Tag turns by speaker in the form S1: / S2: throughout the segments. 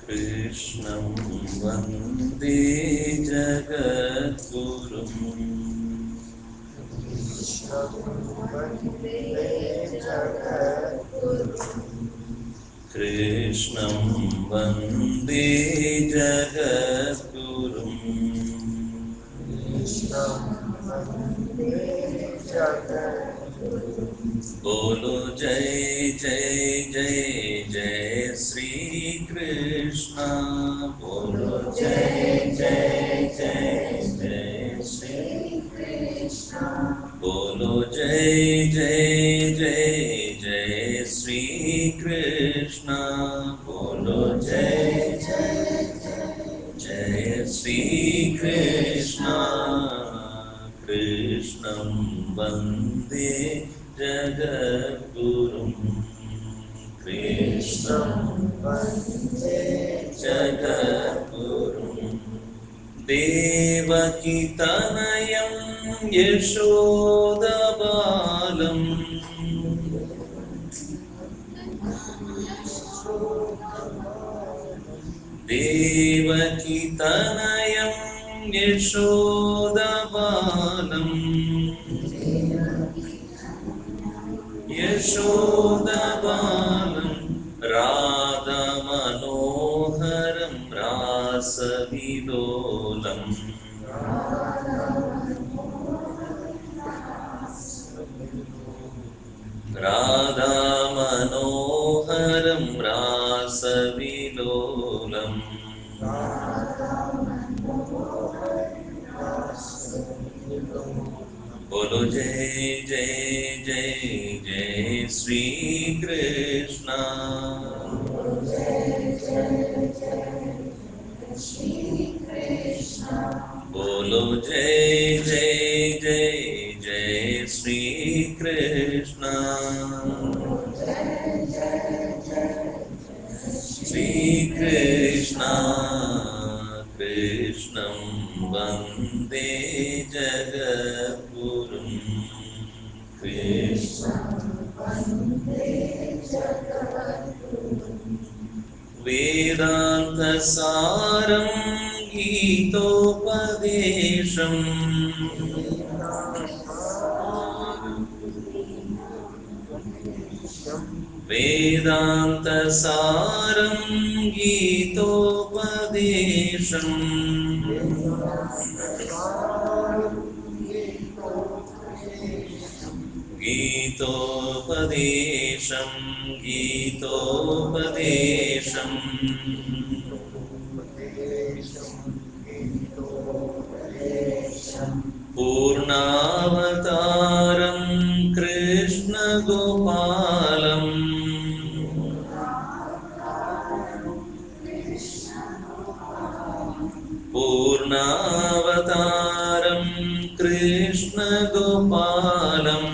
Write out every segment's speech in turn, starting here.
S1: Krishnam Vande Jagadgurum. Krishnam Vande Jagadgurum. Bolo Jai Jai Jai Jai Sri Krishna. Bolo Jai Jai Jai Jai Sri Krishna. Bolo Jai Jai Jai Jai Sri Krishna. Bolo Jai Jai Jai Sri Krishna. Krishnam Vande Jagadgurum. Krishnam Vande Jagadgurum. Devaki tanayam Yashodabalam. Devaki tanayam Yashodabalam. Yashodabalam Radha Manoharam Rasavilolam. Radha Manoharam Rasavilolam. Bolo Jai Jai Jai Jai Sri Krishna. Bolo Jai Jai Jai Jai Sri Krishna. Sri Krishna. Krishnam Vande Jagadgurum. Krishnam Vande Jagadgurum. Vedanta Saram Gitopadesham. Vedanta Saram Gitopadesham. Gitopadesham. Gitopadesham. Purnavataram Krishna Gopalam. Purnavataram Krishna Gopalam.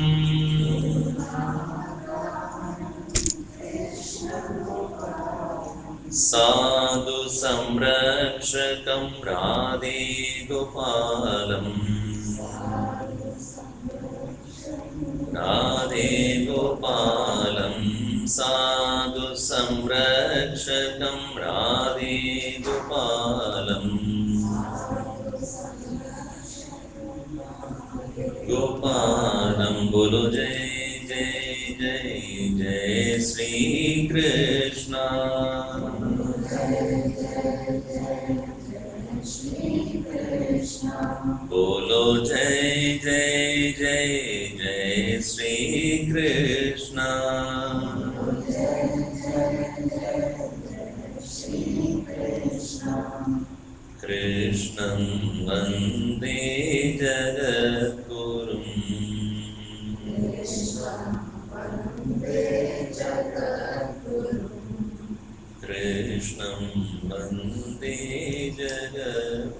S1: Sadhu Samrakshakam Radhe Gopalam. Radhe Gopalam. Sadhu Samrakshakam Radhe Gopalam. Gopalam. Bolo Jai Jai Jai Jai Sri Krishna. Bolo Jai Jai Jai Jai Sri Krishna. Krishnam Vande Jagadgurum. Krishnam Vande Jagadgurum.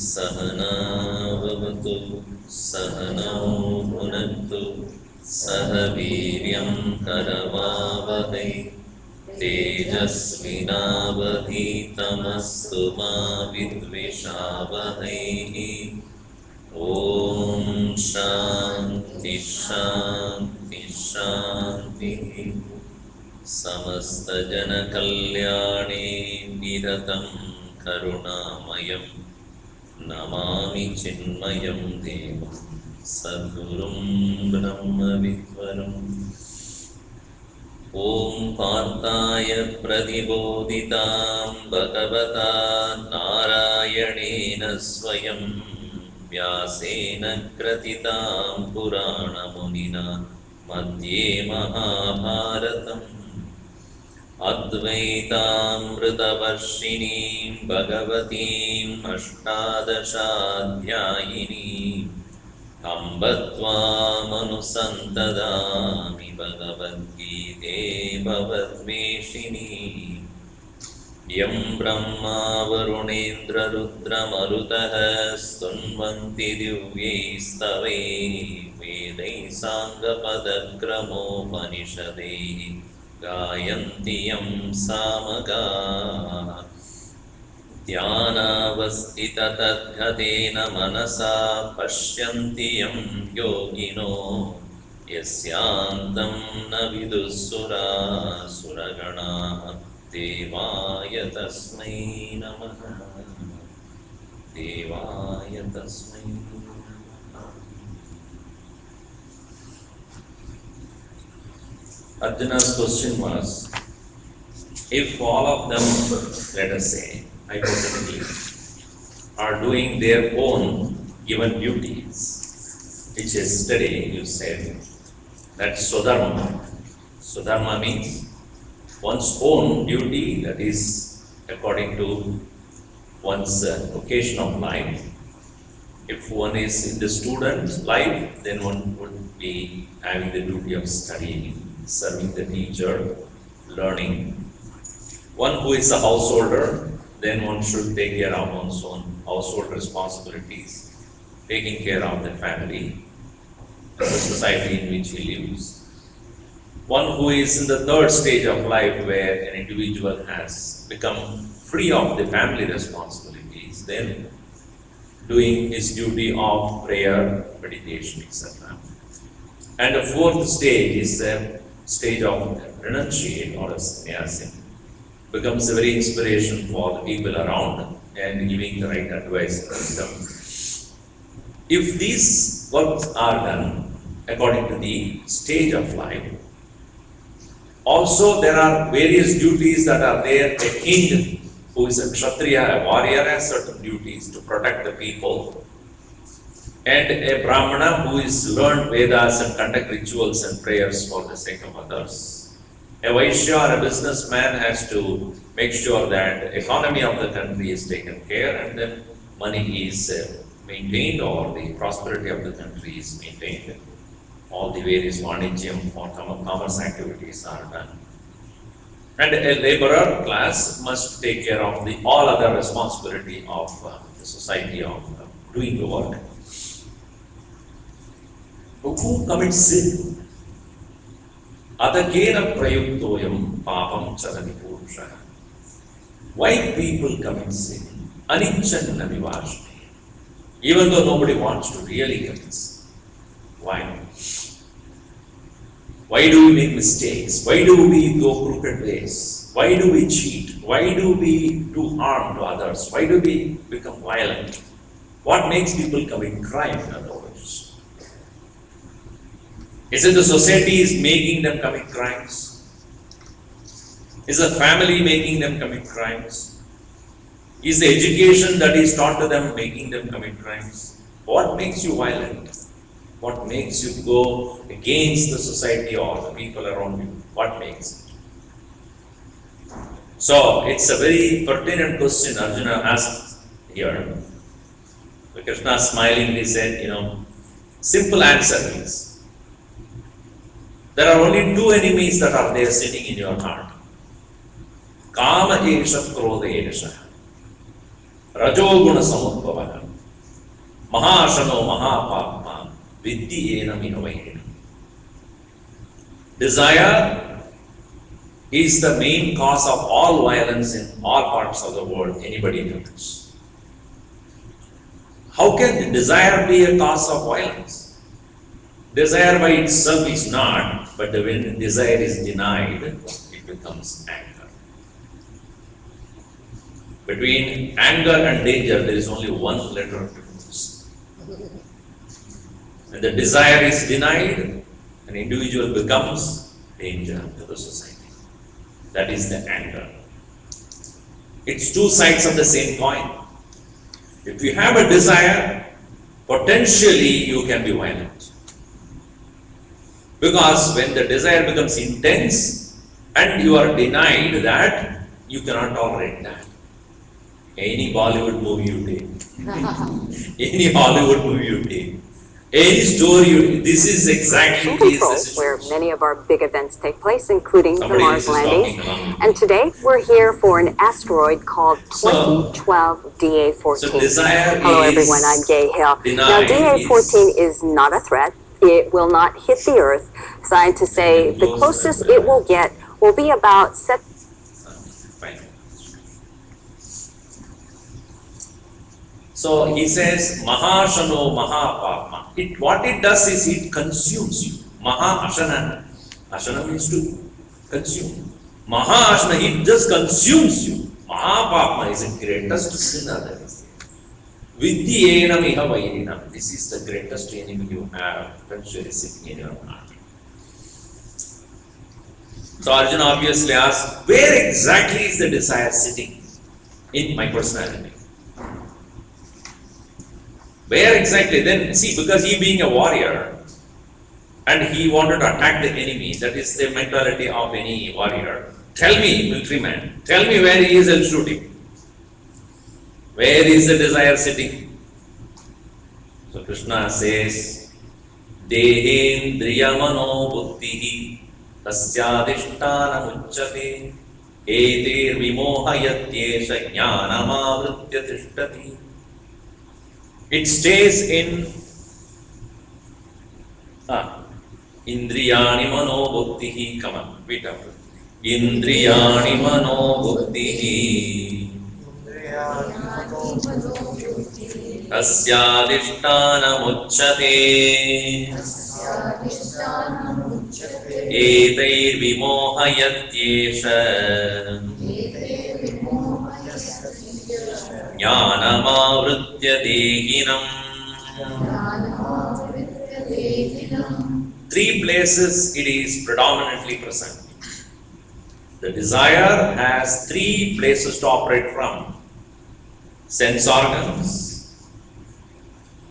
S1: सहना भवतु सहनौ भुनक्तु सह वीर्यं करवावहै तेजस्विनावधीतमस्तु मा विद्विषावहै। ॐ शान्ति शान्ति शान्तिः। समस्तजनकल्याणे निरतं करुणामयं नमामि चिन्मयं देवं सद्गुरुं ब्रह्मविद्वरम्। ॐ पार्थाय प्रतिबोधितां भगवता नारायणेन स्वयं व्यासेन ग्रथितां पुराणमुनिना मध्ये महाभारतम् अद्वैतामृतवर्षिणीं भगवतीम् अष्टादशाध्यायिनीम् अम्ब त्वामनुसन्तदामि भगवद्गीते भवद्वेषिणी। यं ब्रह्मा वरुणेन्द्ररुद्रमरुतः स्तुन्वन्ति दिव्यैस्तवैः वेदैः साङ्गपदक्रमोपनिषदैः गायन्ति यं सामगाः। ध्यानावस्थिततद्गतेन मनसा पश्यन्ति यं योगिनो यस्यान्तं न विदुःसुरासुरगणाः देवाय तस्मै नमः देवाय तस्मै नमः। Arjuna's question was, if all of them, let us say, hypothetically, are doing their own given duties, which yesterday you said, that's swadharma. Swadharma means one's own duty, that is according to one's vocation of life. If one is in the student life, then one would be having the duty of studying, serving the teacher, learning. One who is a householder, then one should take care of one's own household responsibilities, taking care of the family, the society in which he lives. One who is in the third stage of life, where an individual has become free of the family responsibilities, then doing his duty of prayer, meditation, etc. And the fourth stage is the stage of renunciate or sannyasa. Becomes a very inspiration for the people around and giving the right advice and wisdom. If these works are done according to the stage of life, also there are various duties that are there. A king who is a kshatriya, a warrior, has certain duties to protect the people. And a brahmana who is learned Vedas and conduct rituals and prayers for the sake of others. A Vaishya or a businessman has to make sure that the economy of the country is taken care and then money is maintained, or the prosperity of the country is maintained. All the various vanijyam or commerce activities are done. And a laborer class must take care of the all other responsibility of the society of doing the work. Who commits sin? Adakena prayuktoyam papam çädhi purusha. Why people commit sin? Aniccan-anvaçocas-tvaà. Even though nobody wants to really commit sin. Why? Why do we make mistakes? Why do we go crooked ways? Why do we cheat? Why do we do harm to others? Why do we become violent? What makes people commit crime in other words? Is it the society is making them commit crimes? Is the family making them commit crimes? Is the education that is taught to them making them commit crimes? What makes you violent? What makes you go against the society or the people around you? What makes it? So, it's a very pertinent question Arjuna asked here. Krishna smilingly said, simple answer is, there are only two enemies that are there sitting in your heart. Kama esha krodha esha. Rajoguna samudbhava. mahashano mahapapma viddhi-enam iha. Desire is the main cause of all violence in all parts of the world, anybody knows. How can desire be a cause of violence? Desire by itself is not, but when desire is denied, it becomes anger. Between anger and danger, there is only one letter difference. When the desire is denied, an individual becomes danger to the society. That is the anger. It's two sides of the same coin. If you have a desire, potentially you can be violent. Because when the desire becomes intense and you are denied that, you cannot tolerate that. Any Bollywood movie you take, any Hollywood movie you take, any story you take, this is exactly the situation.
S2: Where many of our big events take place, including the Mars landings. And today we're here for an asteroid called 2012 DA14.
S1: So desire
S2: Hello everyone, I'm Gay Hill. Now DA14 is not a threat. It will not hit the Earth. Scientists say the closest it will get will be about
S1: So he says, Mahashano Mahapapma. What it does is it consumes you. Maha-ashana. Ashana means to consume. Maha-ashana, it just consumes you. Mahapapma is the greatest sinner that is there. Viddhi-enam iha vairinam. This is the greatest enemy you have, potentially sitting in your heart. So Arjuna obviously asks, where exactly is the desire sitting in my personality? Where exactly? Then see, because he being a warrior and he wanted to attack the enemy, that is the mentality of any warrior. Tell me, military man, tell me where he is, I'll shoot him. Where is the desire sitting? So Krishna says, Dehendriya mano buddhihi tasyadhishtana mucchate etir vimohayatyesha jnanamavritya tishtati. It stays in Indriyani mano buddhihi. Come on, read up. Indriyani mano buddhihi tasyadhishtana mucchate etair vimohayatyesha jnanamavritya dehinam. Three places it is predominantly present. The desire has three places to operate from: sense organs,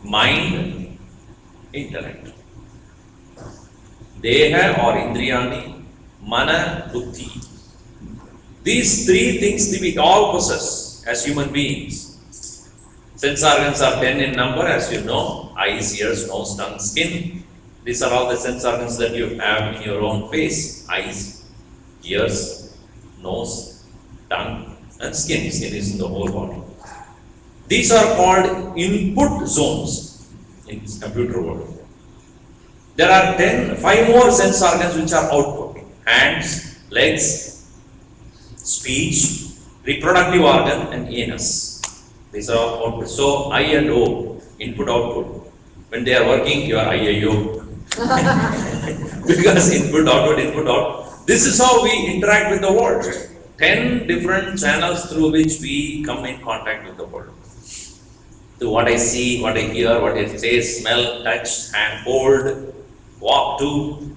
S1: mind, intellect. Deha or indriyani, mana, buddhi. These three things we all possess as human beings. Sense organs are 10 in number, as you know: eyes, ears, nose, tongue, skin. These are all the sense organs that you have in your own face: eyes, ears, nose, tongue, and skin. Skin is in the whole body. These are called input zones in this computer world. There are 5 more sense organs which are output: hands, legs, speech, reproductive organ, and anus. These are all output. So I and O, input output. When they are working, you are IIO. Because input out. This is how we interact with the world. 10 different channels through which we come in contact with the world. To what I see, what I hear, what I taste, smell, touch, hand, hold, walk to.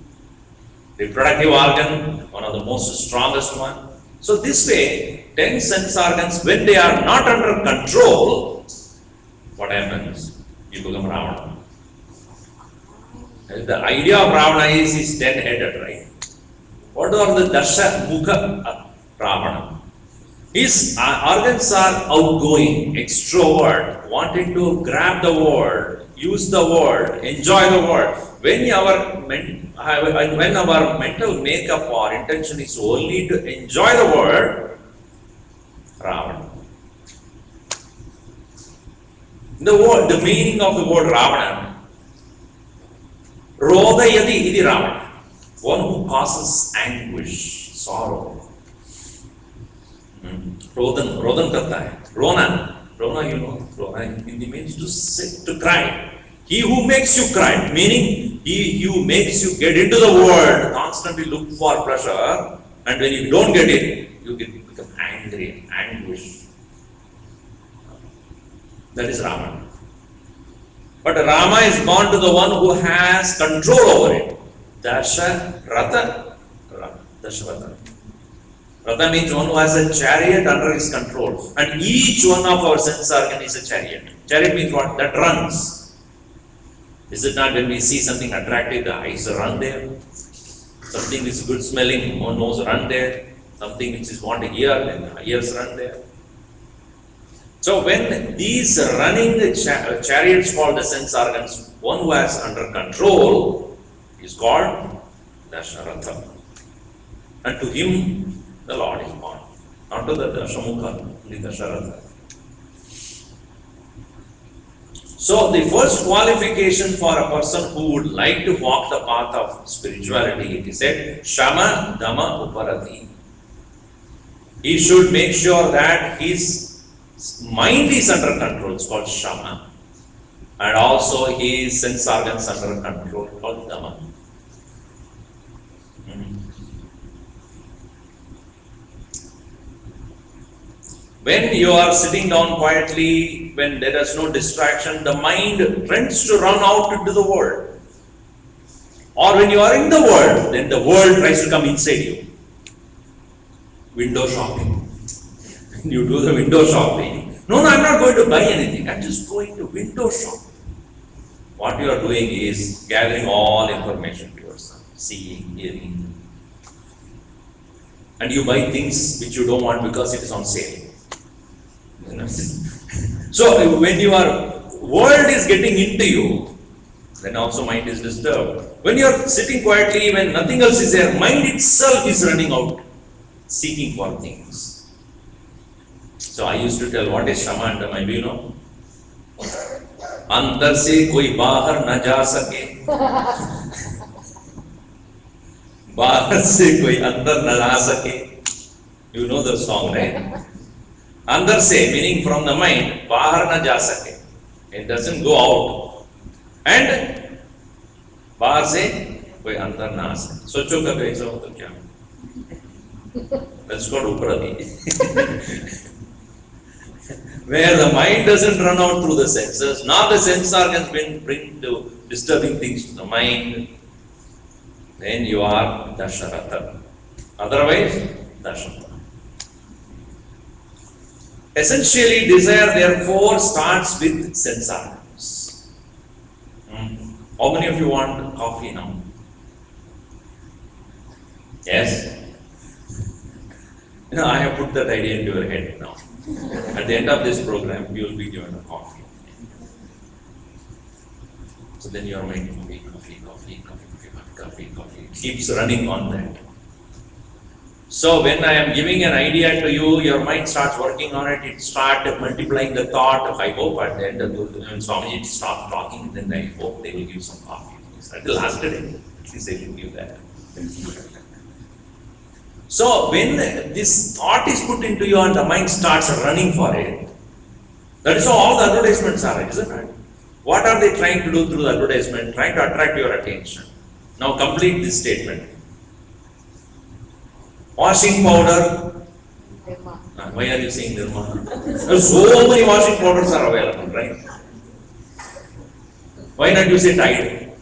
S1: Reproductive organ, one of the most strongest one. So this way, 10 sense organs, when they are not under control, what happens? You become Ravana. The idea of Ravana is 10-headed, right? What are the Dasha Mukha Ravana? His organs are outgoing, extrovert, wanting to grab the world, use the world, enjoy the world. When our mental makeup or intention is only to enjoy the world, Ravana. The meaning of the word Ravana. Rodayati iti Ravana. One who causes anguish, sorrow. Rodan karta hai. Rona, you know, Rona in Hindi means to sit, to cry. He who makes you cry, meaning he who makes you get into the world, constantly look for pleasure, and when you don't get it, you become angry, anguish. That is Rama. But Rama is gone to the one who has control over it. Dasharatha. Ratha means one who has a chariot under his control. And each one of our sense organs is a chariot. Chariot means what? That runs. Is it not when we see something attractive, the eyes run there? Something which is good smelling, one nose run there. Something which is want to hear, then the ears run there. So when these running chariots called the sense organs, one who has under control is called Dasharatha. And to him the Lord is born. Not to the Dashamukha, only Dasharatha. So the first qualification for a person who would like to walk the path of spirituality, it is said, Shama Dhamma Uparati. He should make sure that his mind is under control, it's called Shama. And also his sense organs under control, called Dhamma. When you are sitting down quietly, when there is no distraction, the mind tends to run out into the world. Or when you are in the world, then the world tries to come inside you. Window shopping. You do the window shopping. No, I'm not going to buy anything. I'm just going to window shop. What you are doing is gathering all information to yourself, seeing, hearing. And you buy things which you don't want because it is on sale. So when your world is getting into you, then also mind is disturbed. When you are sitting quietly, when nothing else is there, mind itself is running out, seeking for things. So I used to tell, what is Shama and Dhamma? Do you know? Andar se koi bahar na ja sake. Bahar se koi andar na ja sake. You know the song, right? Andar se, meaning from the mind, bahar na ja sake. It doesn't go out. And bahar se koi andar na sake. Socho kabhi aisa ho to kya? That's called uprati. Where the mind doesn't run out through the senses, nor the sense organs bring to disturbing things to the mind, then you are Dasharatha. Otherwise, Dasharatha. Essentially, desire therefore starts with sense organs. How many of you want coffee now? Yes? You know, I have put that idea into your head now. At the end of this program, you will be given a coffee. So then your mind, coffee. It keeps running on that. So when I am giving an idea to you, your mind starts working on it, it starts multiplying the thought. I hope at the end of when Swami starts talking, then I hope they will give some coffee. At the last day, at least they will give that. So when this thought is put into you and the mind starts running for it, that is how all the advertisements are, isn't it? What are they trying to do through the advertisement? Trying to attract your attention. Now complete this statement. Washing powder. Why are you saying Nirma? So many washing powders are available, right? Why not you say Tide?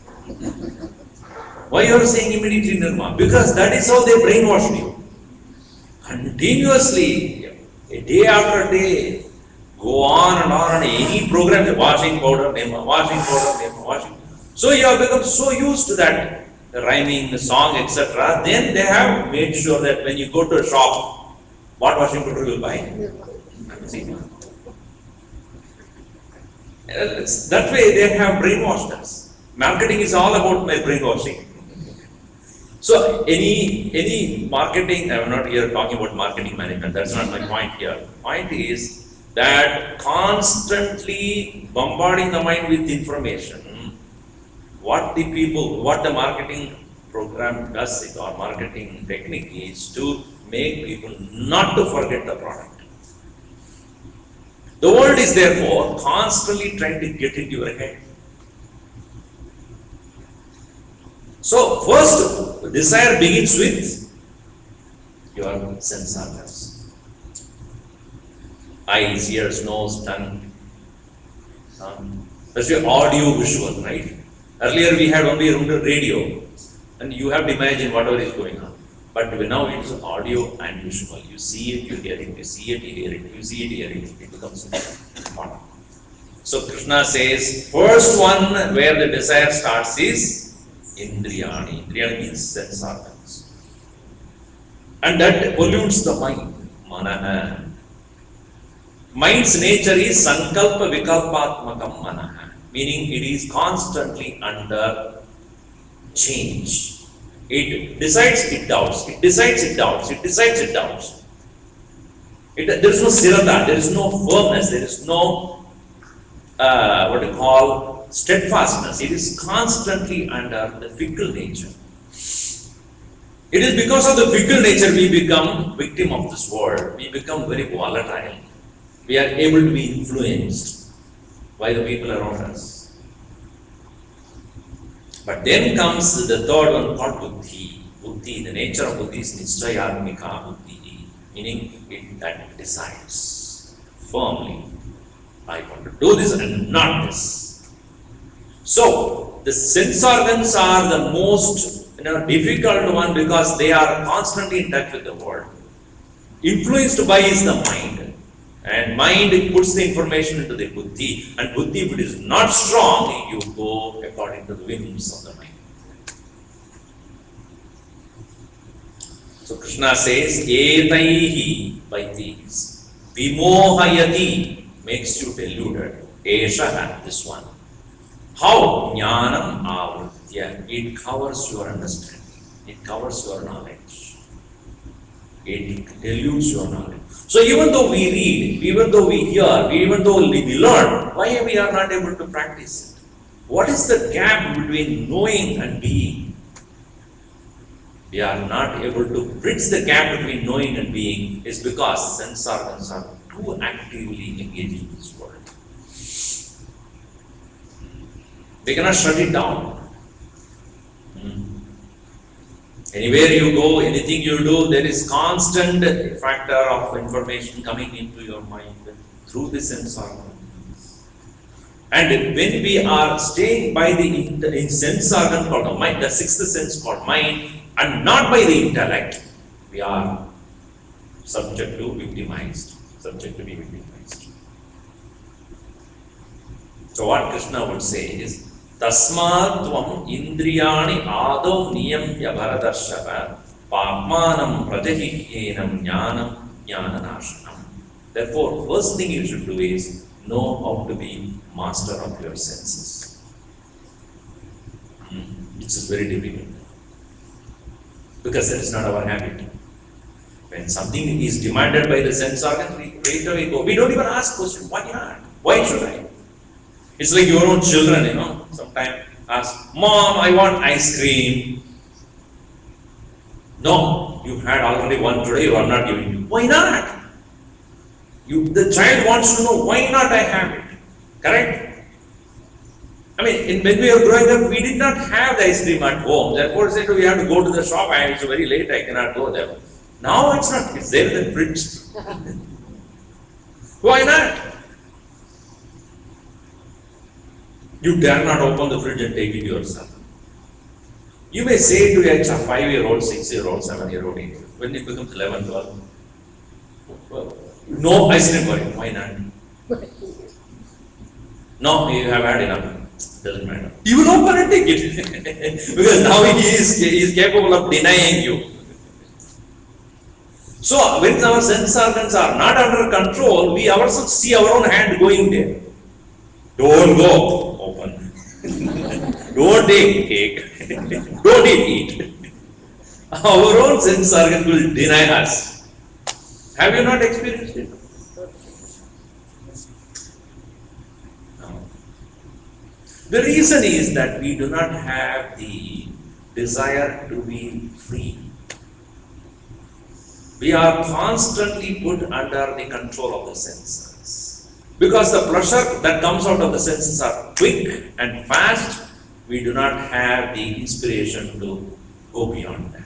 S1: Why you are saying immediately Nirma? Because that is how they brainwash you. Continuously, a day after day, go on and on, and any program, the washing powder, Nirma, washing powder, Nirma, washing. So you have become so used to that, the rhyming, the song, etc. Then they have made sure that when you go to a shop, what washing powder you will buy? That way they have brainwashed us. Marketing is all about my brainwashing. So any marketing, I am not here talking about marketing management, that's not my point here. Point is, that constantly bombarding the mind with information, what the marketing program does it, or marketing technique is to make people not to forget the product. The world is therefore constantly trying to get into your head. So first, desire begins with your sense organs. Eyes, ears, nose, tongue. That's your audio visual, right? Earlier we had only radio, and you have to imagine whatever is going on. But now it is audio and visual. You see it, you hear it, you see it, you hear it, you see it, you hear it. It becomes important. So Krishna says, first one where the desire starts is Indriyani. Indriyani means sense organs. And that pollutes the mind. Manaha. Mind's nature is sankalpa vikalpatmakam manaha. Meaning it is constantly under change. It decides, it doubts. It decides, it doubts. It decides, it doubts. There is no sthirata, there is no firmness, there is no what you call steadfastness. It is constantly under the fickle nature. It is because of the fickle nature we become victim of this world. We become very volatile. We are able to be influenced by the people around us. But then comes the third one called buddhi. Buddhi, the nature of buddhi is nischayatmika buddhi, meaning it that decides firmly, I want to do this and not this. So the sense organs are the most difficult one because they are constantly in touch with the world. Influenced by is the mind. And mind puts the information into the buddhi, and buddhi, if it is not strong, you go according to the whims of the mind. So Krishna says, etaihi, by these, vimohayati, makes you deluded, eshaha, this one. How? Jnanam avritya, it covers your understanding, it covers your knowledge, it deludes your knowledge. So even though we read, even though we hear, even though we learn, why we are not able to practice it? What is the gap between knowing and being? We are not able to bridge the gap between knowing and being is because sense organs are too actively engaged in this world. They cannot shut it down. Anywhere you go, anything you do, there is constant factor of information coming into your mind through the sense organs. And when we are staying by the sense organ called the mind, the sixth sense called mind, and not by the intellect, we are subject to victimized, subject to be victimized. So what Krishna would say is, Tasmatvam indriyani adau niyamya bharadarshava pācchämi prajïä-vädäàçca. Therefore, first thing you should do is know how to be master of your senses. Which is very difficult. Because that is not our habit. When something is demanded by the sense organ, we straight away go. We don't even ask questions. Why not? Why should I? It's like your own children, sometimes ask, Mom, I want ice cream. No, you had already one today, you are not giving me. Why not? The child wants to know, why not I have it? Correct? I mean, when we were growing up, we did not have the ice cream at home. Therefore, said we have to go to the shop, and it's very late, I cannot go there. Now it's not, it's there in the fridge. Why not? You dare not open the fridge and take it yourself. You may say to a 5-year-old, 6-year-old, 7-year-old, when it becomes 11, 12, no ice cream for you. Why not? No, you have had enough. Doesn't matter. You will open and take it. Because now he is capable of denying you. So, when our sense organs are not under control, we ourselves see our own hand going there. Don't go, open. Don't take, don't eat. Our own sense organ will deny us. Have you not experienced it? The reason is that we do not have the desire to be free. We are constantly put under the control of the senses. Because the pleasure that comes out of the senses are quick and fast, we do not have the inspiration to go beyond that.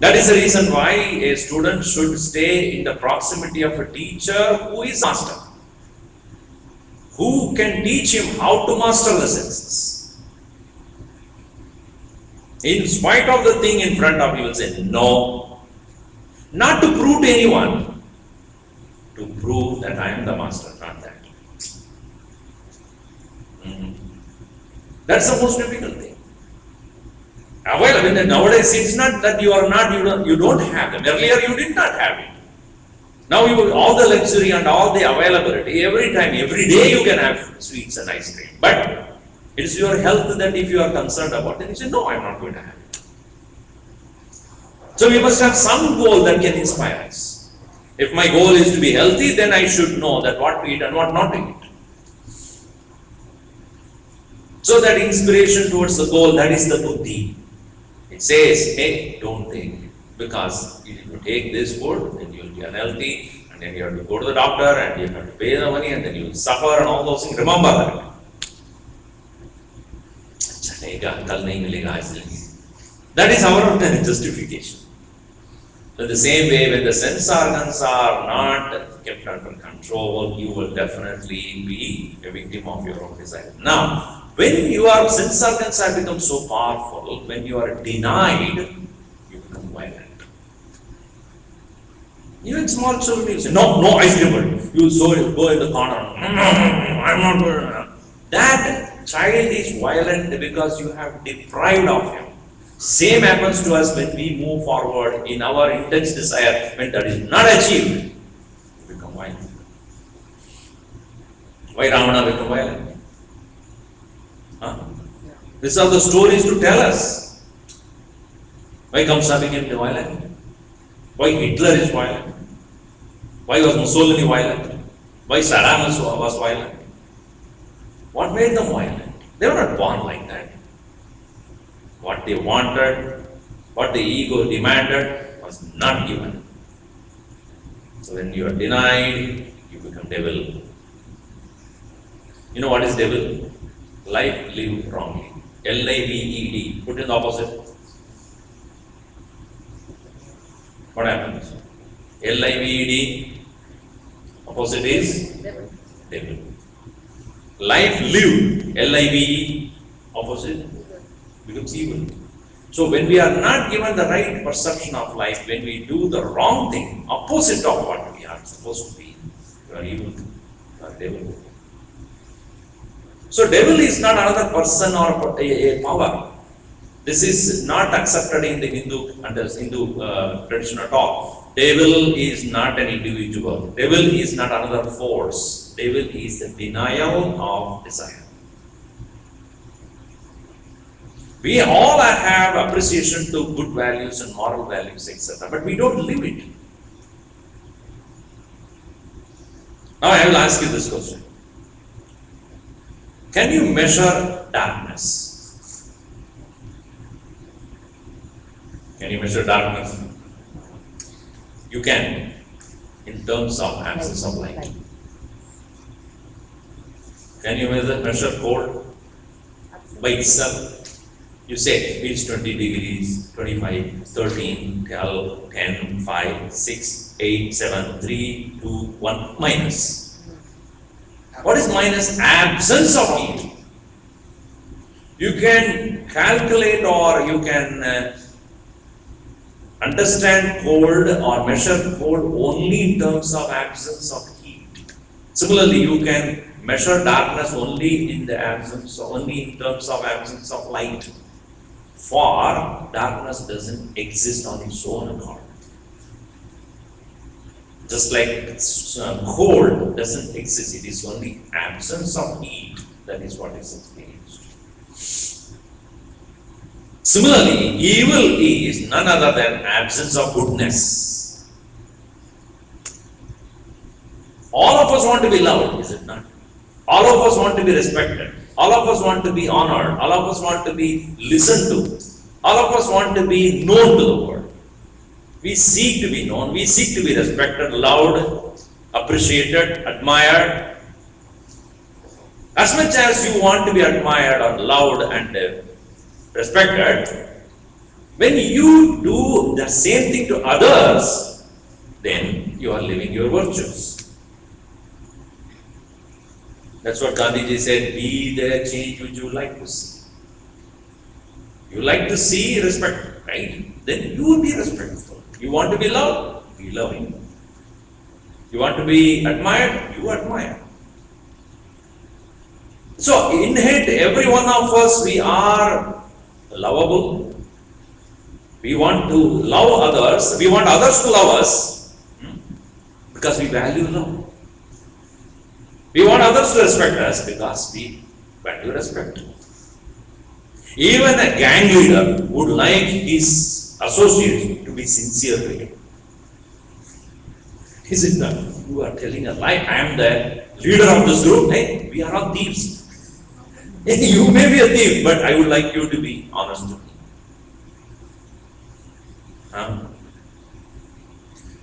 S1: That is the reason why a student should stay in the proximity of a teacher who is master, who can teach him how to master the senses. In spite of the thing in front of you, he will say no, not to prove to anyone, to prove that I am the master, not that. That's the most difficult thing. Well, nowadays it's not that you don't have them. Earlier you did not have it. Now you all the luxury and all the availability, every time, every day you can have sweets and ice cream. But it's your health that if you are concerned about, then you say, no, I'm not going to have it. So we must have some goal that can inspire us. If my goal is to be healthy, then I should know that what to eat and what not to eat. So that inspiration towards the goal, that is the buddhi. It says, hey, don't take, because if you take this food, then you will be unhealthy, and then you have to go to the doctor, and you have to pay the money, and then you will suffer, and all those things. Remember that. That is our justification. So the same way, when the sense organs are not kept under control, you will definitely be a victim of your own desire. Now, when your sense organs have become so powerful, when you are denied, you become violent. Even small children, you say, no, ice cream. You will go in the corner. I'm not going to. That child is violent because you have deprived of him. Same happens to us when we move forward in our intense desire. When that is not achieved, we become violent. Why Ravana become violent? These are the stories to tell us. Why Kamsa became violent? Why Hitler is violent? Why was Mussolini violent? Why Saddam was violent? What made them violent? They were not born like that. What they wanted, what the ego demanded was not given. So when you are denied, you become devil. You know what is devil? Life lived wrongly. L-I-V-E-D. Put in the opposite. What happens? L-I-V-E-D. Opposite is devil. Life lived. L-I-V-E. Opposite becomes evil. So when we are not given the right perception of life, when we do the wrong thing, opposite of what we are supposed to be, you are evil. You are devil. So devil is not another person or a power. This is not accepted in the Hindu tradition at all. Devil is not an individual. Devil is not another force. Devil is the denial of desire. We all have appreciation to good values and moral values, etc. But we don't live it. Now I will ask you this question. Can you measure darkness? Can you measure darkness? You can, in terms of absence of light. Can you measure cold by itself? You say it's 20 degrees, 25, 13, 12, 10, 5, 6, 8, 7, 3, 2, 1, minus. What is minus? Absence of heat. You can calculate or you can understand cold or measure cold only in terms of absence of heat. Similarly, you can measure darkness only in terms of absence of light. For darkness doesn't exist on its own accord. Just like cold doesn't exist, it is only absence of heat that is what is experienced. Similarly, evil is none other than absence of goodness. All of us want to be loved, is it not? All of us want to be respected. All of us want to be honored. All of us want to be listened to. All of us want to be known to the world. We seek to be known. We seek to be respected, loved, appreciated, admired. As much as you want to be admired or loved and respected, when you do the same thing to others, then you are living your virtues. That's what Gandhiji said, be the change which you like to see. You like to see respect, right? Then you will be respectful. You want to be loved, be loving. You want to be admired, you admire. So, innate, every one of us, we are lovable. We want to love others. We want others to love us because we value love. We want others to respect us because we value respect. Even a gang leader would like his associates to be sincere to him. Is it not? You are telling a lie. I am the leader of this group. Hey, we are all thieves. You may be a thief, but I would like you to be honest with me.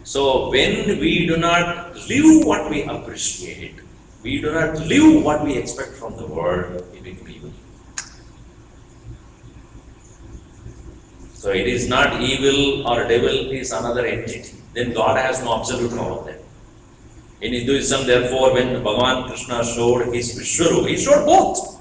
S1: So when we do not live what we appreciate, we do not live what we expect from the world, we become evil. So it is not evil or devil, it is another entity. Then God has no absolute power of them. In Hinduism, therefore, when Bhagavan Krishna showed his Vishwarupa, he showed both.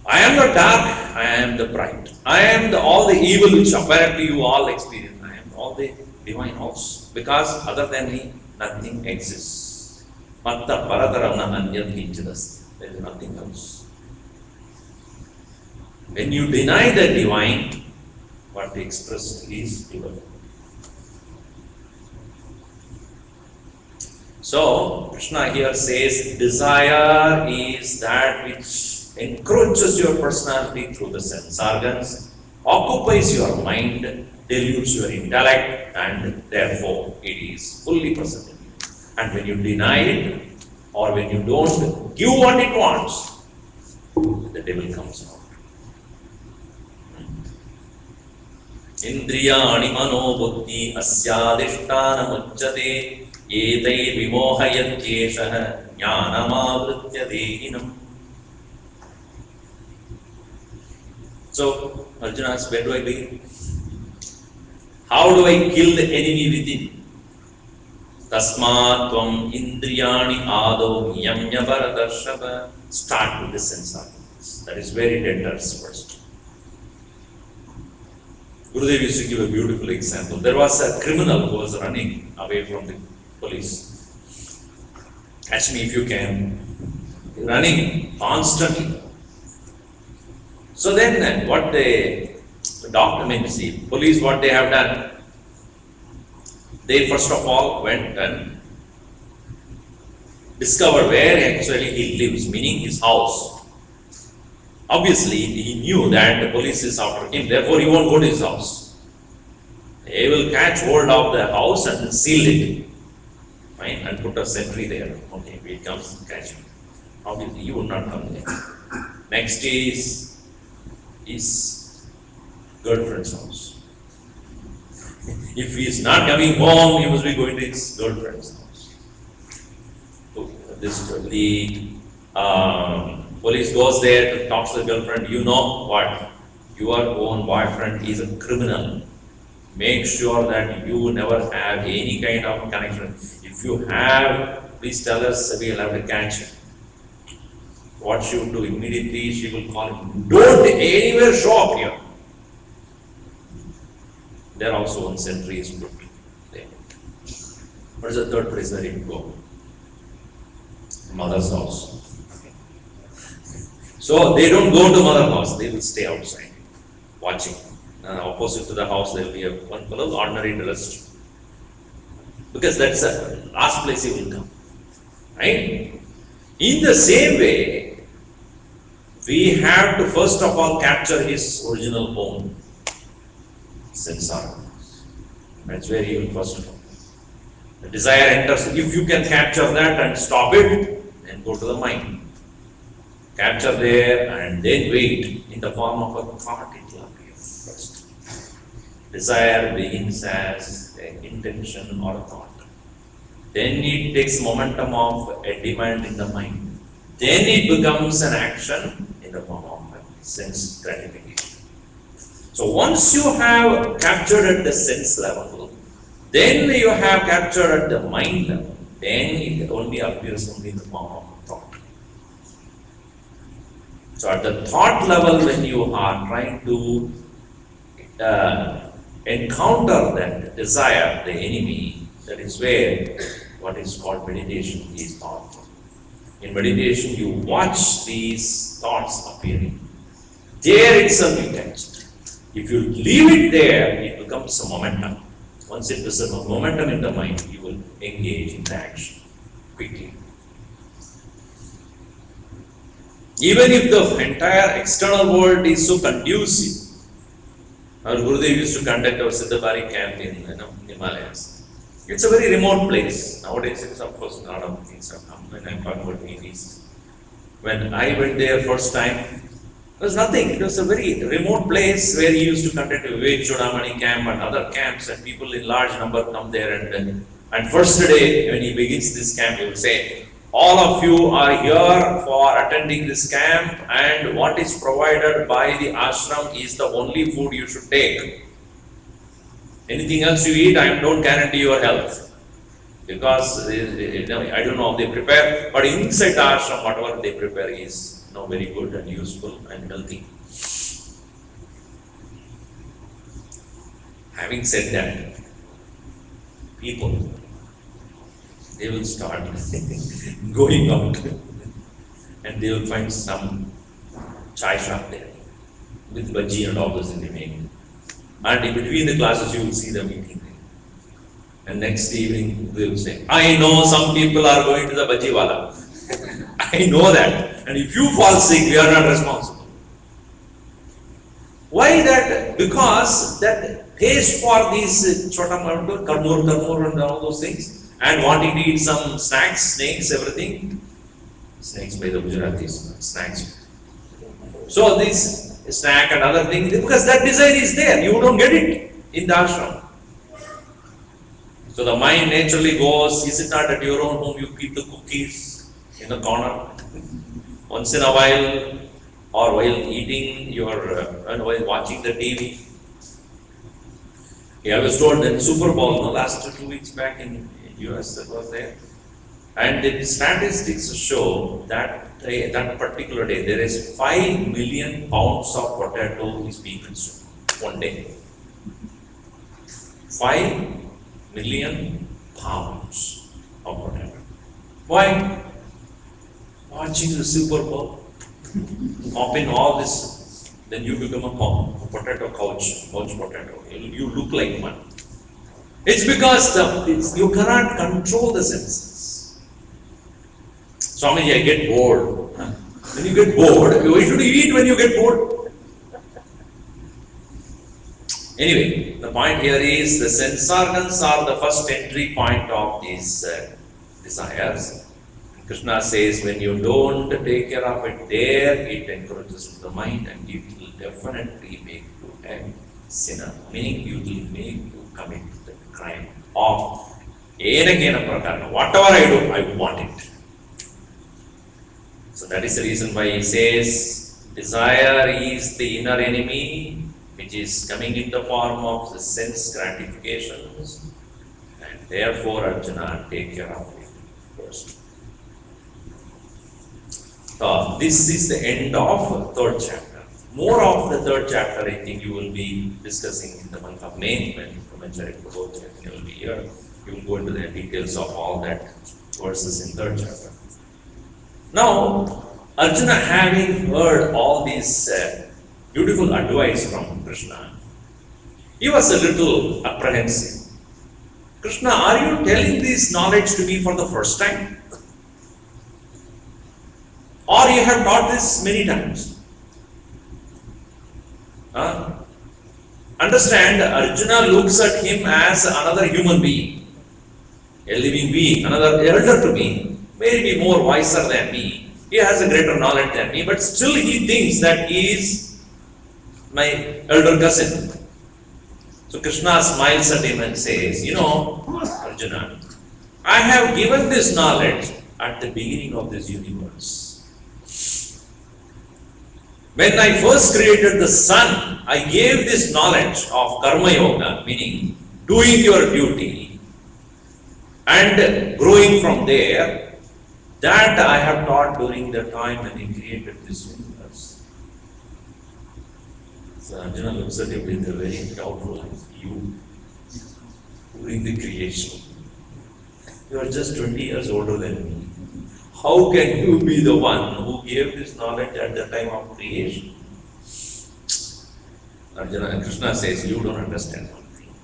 S1: I am the dark, I am the bright. I am all the evil which apparently you all experience. I am all the divine also. Because other than me, nothing exists. Matta parataramna anyat kinchidasti. There is nothing else. When you deny the divine, what they express is evil. So, Krishna here says, desire is that which encroaches your personality through the sense organs, occupies your mind, dilutes your intellect, and therefore it is fully present in you. And when you deny it, or when you don't give what it wants, the devil comes out. Indriyani mano buddhi asyadishthanamucchate etai vimohayatyeshah jnanamavritya dehinam. So, Arjuna asks, where do I begin? How do I kill the enemy within? Tasmat tvam indriyani ado yamya bharatarshava. Start with the sense organs. That is where it enters first. Gurudev used to give a beautiful example. There was a criminal who was running away from the police. Catch me if you can. Running constantly. So then what the police, what they have done, they first of all went and discovered where actually he lives, meaning his house. Obviously, he knew that the police is after him, therefore he won't go to his house. They will catch hold of the house and seal it, fine, and put a sentry there. Okay, he comes to catch him. Obviously, he would not come there. Next is his girlfriend's house. If he is not coming home, he must be going to his girlfriend's house. So the police goes there to talk to the girlfriend. You know what? Your own boyfriend is a criminal. Make sure that you never have any kind of connection. If you have, please tell us, we will have to catch him. What she would do immediately, she will call him, don't anywhere show up here. There also one sentry is put there. What is the third place where he would go? Mother's house. So they don't go to mother's house, they will stay outside, watching. Opposite to the house, there will be one fellow, ordinary dressed. Because that's the last place he will come. Right? In the same way, we have to first of all capture his original home, sense organs. That's where he will first come. The desire enters. If you can capture that and stop it, then go to the mind. capture there and then wait in the form of a thought it will appear first. Desire begins as an intention or a thought. Then it takes momentum of a demand in the mind. Then it becomes an action in the form of sense gratification. So once you have captured at the sense level, then you have captured at the mind level, then it only appears only in the form of thought. So at the thought level, when you are trying to encounter that desire, the enemy, that is where what is called meditation is powerful. In meditation, you watch these thoughts appearing. There itself you catch. If you leave it there, it becomes a momentum. Once it becomes a momentum in the mind, you will engage in the action quickly. Even if the entire external world is so conducive, our Gurudev used to conduct our Siddhabari camp in Himalayas. It's a very remote place. Nowadays, it's of course a lot of things have come when I'm talking about 80s. When I went there first time, there was nothing. It was a very remote place where he used to conduct a Vivek Chudamani camp and other camps, and people in large number come there. And first day when he begins this camp, he will say, all of you are here for attending this camp, and what is provided by the ashram is the only food you should take. Anything else you eat, I don't guarantee your health. Because I don't know how they prepare, but inside the ashram, whatever they prepare is very good and useful and healthy. Having said that, people, they will start going out and they will find some chai shop there with bhaji and all those in the making. And in between the classes, you will see them eating. And next evening, they will say, I know some people are going to the bhaji wala. I know that. And if you fall sick, we are not responsible. Why that? Because that taste for these çåtväpy, karmur and all those things, and wanting to eat some snacks, snakes, everything. Snakes by the Gujaratis, snacks. So this snack and other things, because that desire is there, you don't get it in the ashram. So the mind naturally goes, is it not at your own home you keep the cookies in the corner? Once in a while, or while eating and while watching the TV. I was told that Super Bowl, last 2 weeks back in US, that was there. And the statistics show that that particular day, there is 5 million pounds of potato is being consumed one day. 5 million pounds of potato. Why? Watching the Super Bowl, popping all this, then you become a potato couch potato. You look like one. It's because you cannot control the senses. Swami, I get bored. When you get bored, why should you eat when you get bored? Anyway, the point here is the sense organs are the first entry point of these desires. Krishna says, when you don't take care of it there, it encourages the mind and it will definitely make you a sinner. Meaning, you will make you commit the crime of whatever I do, I want it. So that is the reason why he says, desire is the inner enemy, which is coming in the form of the sense gratifications, and therefore Arjuna, take care of it first. This is the end of third chapter. More of the third chapter, I think you will be discussing in the month of May when you will be here. You will go into the details of all that verses in third chapter. Now, Arjuna, having heard all these beautiful advice from Krishna, he was a little apprehensive. Krishna, are you telling this knowledge to me for the first time? Or you have taught this many times? Understand, Arjuna looks at him as another human being, a living being, another elder to me, maybe more wiser than me. He has a greater knowledge than me, but still he thinks that he is my elder cousin. So Krishna smiles at him and says, you know, Arjuna, I have given this knowledge at the beginning of this universe. When I first created the sun, I gave this knowledge of karma yoga, meaning doing your duty and growing from there. That I have taught during the time when he created this universe. So Arjuna looks at him with a very doubtful eyes. You, during the creation, you are just 20 years older than me. How can you be the one who gave this knowledge at the time of creation? Arjuna and Krishna says, you don't understand one thing.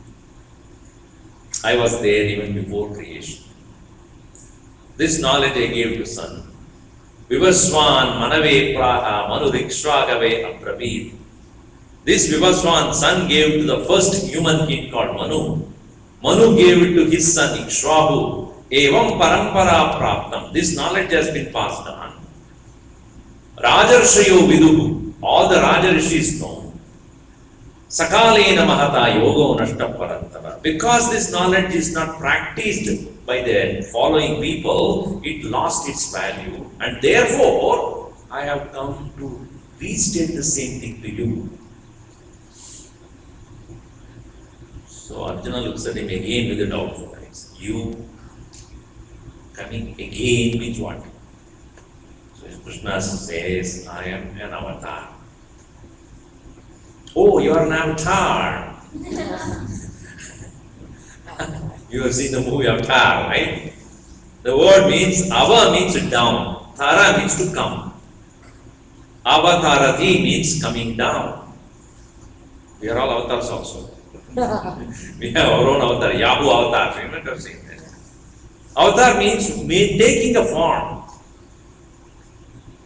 S1: I was there even before creation. This knowledge I gave to sun. Vivaswan manave praha manurikshvagave abrabid. This Vivaswan son gave to the first human king called Manu. Manu gave it to his son Ikshvaku. Evam parampara prapannam. This knowledge has been passed on. Rajarshayo viduhu. All the Rajarishis know. Sakalena mahata yogo nashtaparantava. Because this knowledge is not practiced by the following people, it lost its value. And therefore, I have come to restate the same thing to you. So Arjuna looks at him again with a doubtful eyes. You coming again with what? So Krishna says, I am an avatar. Oh, you are an avatar. You have seen the movie Avatar, right? The word means, ava means down, tara means to come. Avatarati means coming down. We are all avatars also. We have our own avatar, Yahoo avatar. You might have seen that. Avatar means taking a form.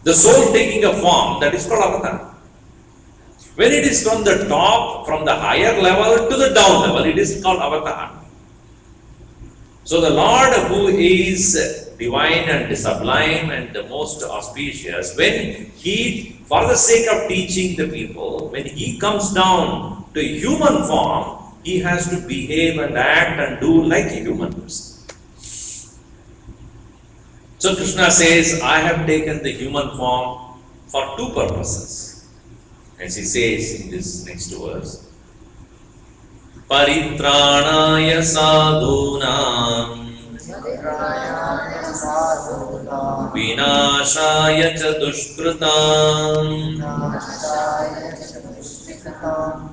S1: The soul taking a form, that is called avatar. When it is from the top, from the higher level to the down level, it is called avatar. So the Lord, who is divine and sublime and the most auspicious, when he, for the sake of teaching the people, when he comes down to a human form, he has to behave and act and do like a human person. So Krishna says, I have taken the human form for two purposes. As he says in this next verse, Paritranaya sadhunam Vinashaya ca dushkritam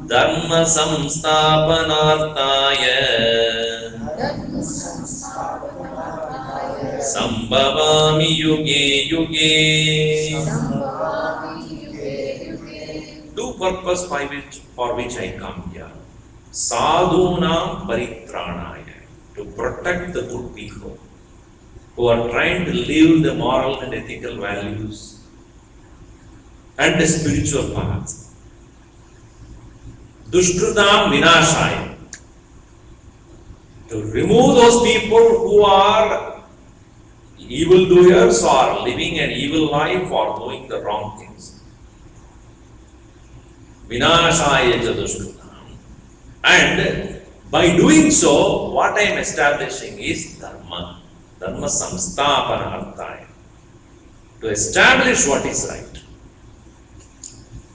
S1: dharma-sammüòha-cetäù sambhavami yuge yuge. Two purposes for which I come here. Sadhunam paritranaya, to protect the good people who are trying to live the moral and ethical values and the spiritual path. Dushkritam vinashaya, to remove those people who are evildoers or living an evil life or doing the wrong things. Vinashaya ca dushkritam. And by doing so, what I am establishing is dharma. Dharma-sammüòha-cetäù. To establish what is right.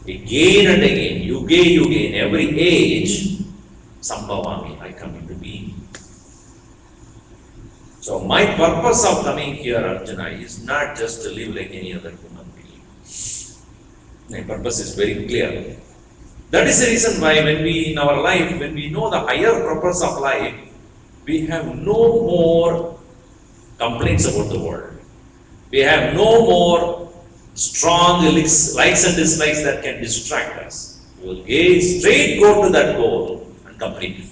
S1: Again and again, yuge yuge, in every age, sambhavami, I come into being. So my purpose of coming here, Arjuna, is not just to live like any other human being. My purpose is very clear. That is the reason why when we, in our life, when we know the higher purpose of life, we have no more complaints about the world. We have no more strong likes and dislikes that can distract us. We will gaze straight, go to that goal and complete it.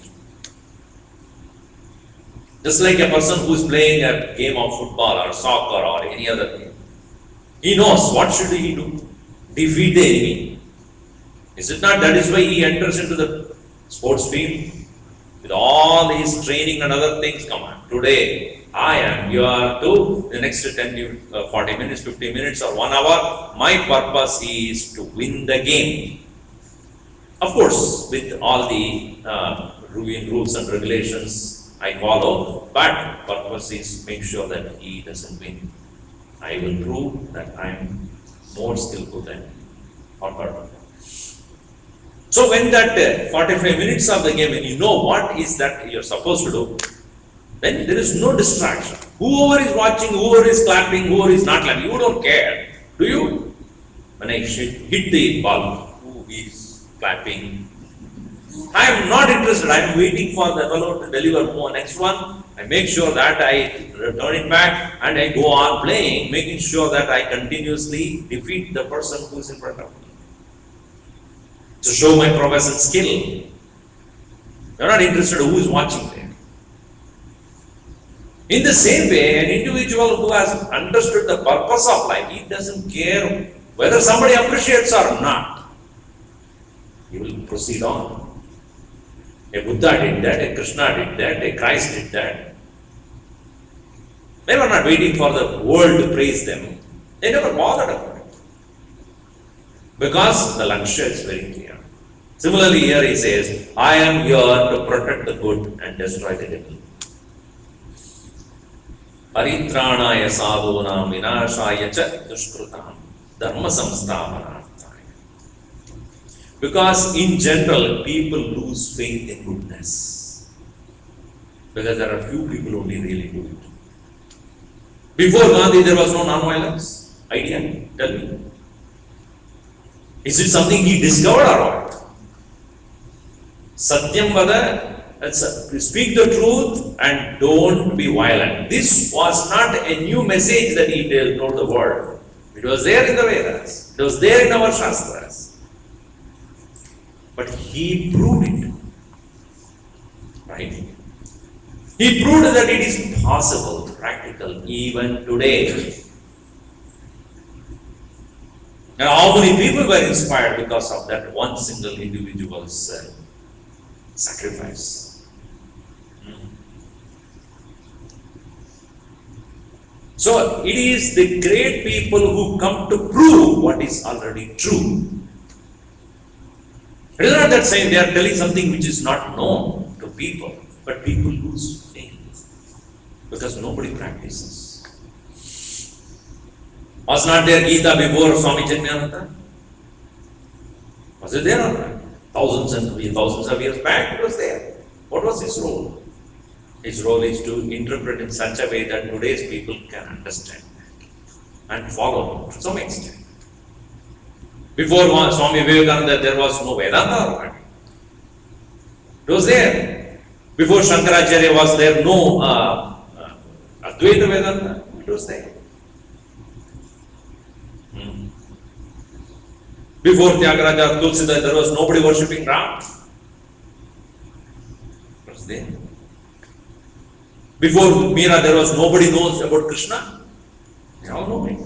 S1: Just like a person who is playing a game of football or soccer or any other game. He knows what should he do? Defeat the enemy. Is it not that is why he enters into the sports field? With all his training and other things, come on. Today, I am here to the next 40 minutes, 50 minutes or 1 hour. My purpose is to win the game. Of course, with all the rules and regulations I follow, but purpose is make sure that he doesn't win. I will prove that I am more skillful than him or her. So when that 45 minutes of the game, when you know what is that you're supposed to do, then there is no distraction. Whoever is watching, whoever is clapping, whoever is not clapping, you don't care, do you? When I hit the ball, who is clapping? I am not interested. I am waiting for the fellow to deliver more next one. I make sure that I return it back and I go on playing, making sure that I continuously defeat the person who is in front of me. To show my prowess and skill. You are not interested in who is watching there. In the same way, an individual who has understood the purpose of life, he doesn't care whether somebody appreciates or not. He will proceed on. A Buddha did that, a Krishna did that, a Christ did that. They were not waiting for the world to praise them. They never bothered about it. Because the Lakshya is very clear. Similarly, here he says, I am here to protect the good and destroy the devil. Paritranaya sadhunam vinashaya ca dushkrutam dharma-sammüòha-cetäù. Because in general, people lose faith in goodness. Because there are few people who only really do it. Before Gandhi, there was no non-violence idea. Tell me. Is it something he discovered or what? Satyam vada, speak the truth and don't be violent. This was not a new message that he told the world. It was there in the Vedas. It was there in our Shastras. But he proved it. Right? He proved that it is possible, practical, even today. And how many people were inspired because of that one single individual's sacrifice? So it is the great people who come to prove what is already true. It is not that saying they are telling something which is not known to people, but people lose faith because nobody practices. Was not there Gita before Swami Chaitanya? Was it there or not? Thousands of years back it was there. What was his role? His role is to interpret in such a way that today's people can understand and follow to some extent. Before Swami Vivekananda, there was no Vedanta or what? It was there. Before Shankaracharya was there no Advaita Vedanta. It was there. Before Tyagaraja Tulsidas, there was nobody worshipping Ram. It was there. Before Meera, there was nobody knows about Krishna. They all know it.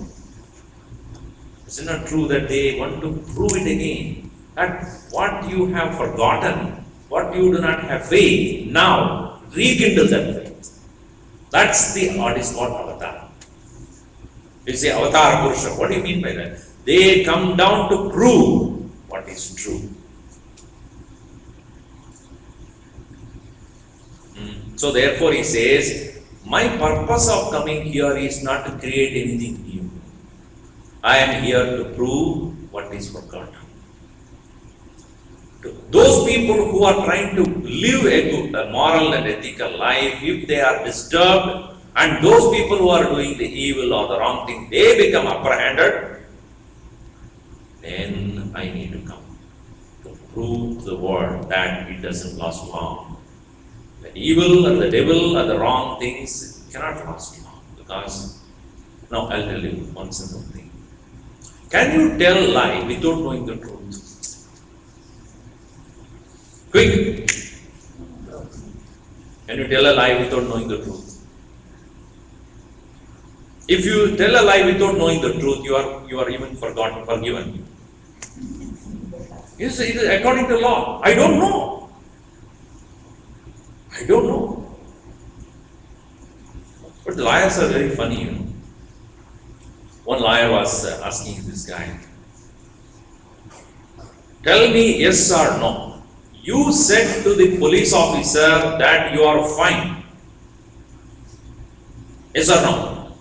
S1: Is it not true that they want to prove it again? That what you have forgotten, what you do not have faith, now rekindle that faith. That's what is called avatar. You say avatar Purusha. What do you mean by that? They come down to prove what is true. So therefore he says, my purpose of coming here is not to create anything new. I am here to prove what is forgotten. To those people who are trying to live a moral and ethical life, if they are disturbed, and those people who are doing the evil or the wrong thing, they become apprehended, then I need to come to prove to the world that it doesn't last long. The evil or the devil or the wrong things cannot last long. Because, now I'll tell you one simple thing. Can you tell a lie without knowing the truth? Quick! Can you tell a lie without knowing the truth? If you tell a lie without knowing the truth, you are even forgiven. It is according to law. I don't know. But the lawyers are very funny, you know. One lawyer was asking this guy, tell me yes or no. You said to the police officer that you are fine. Yes or no?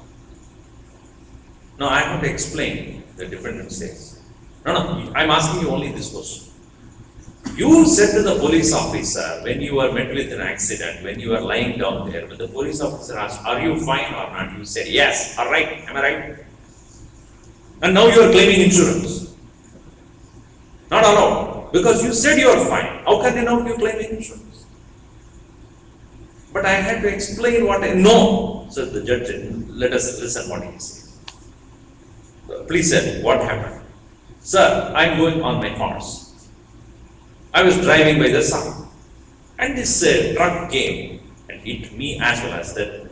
S1: No, I have to explain the different mistakes. No, I'm asking you only this question. You said to the police officer when you were met with an accident, when you were lying down there, when the police officer asked, are you fine or not? You said, yes, all right, am I right? And now you are claiming insurance. Not allowed, because you said you are fine. How can you now be claiming insurance? But I had to explain what I know. So the judge said, let us listen what he said. Please sir, what happened? Sir, I am going on my horse. I was driving by the sun, and this truck came and hit me as well as the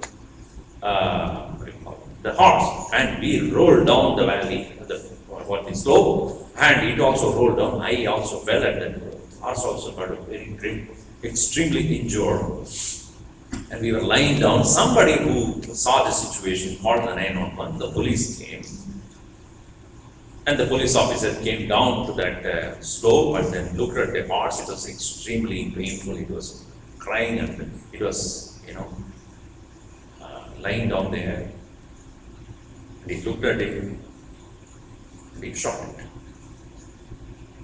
S1: horse, and we rolled down the valley, the slope, and it also rolled down. I also fell, and the horse also got very extremely injured. And we were lying down. Somebody who saw the situation called the 911. The police came. And the police officer came down to that slope and then looked at the horse. It was extremely painful. It was crying and it was, lying down there. And he looked at it and he shot it.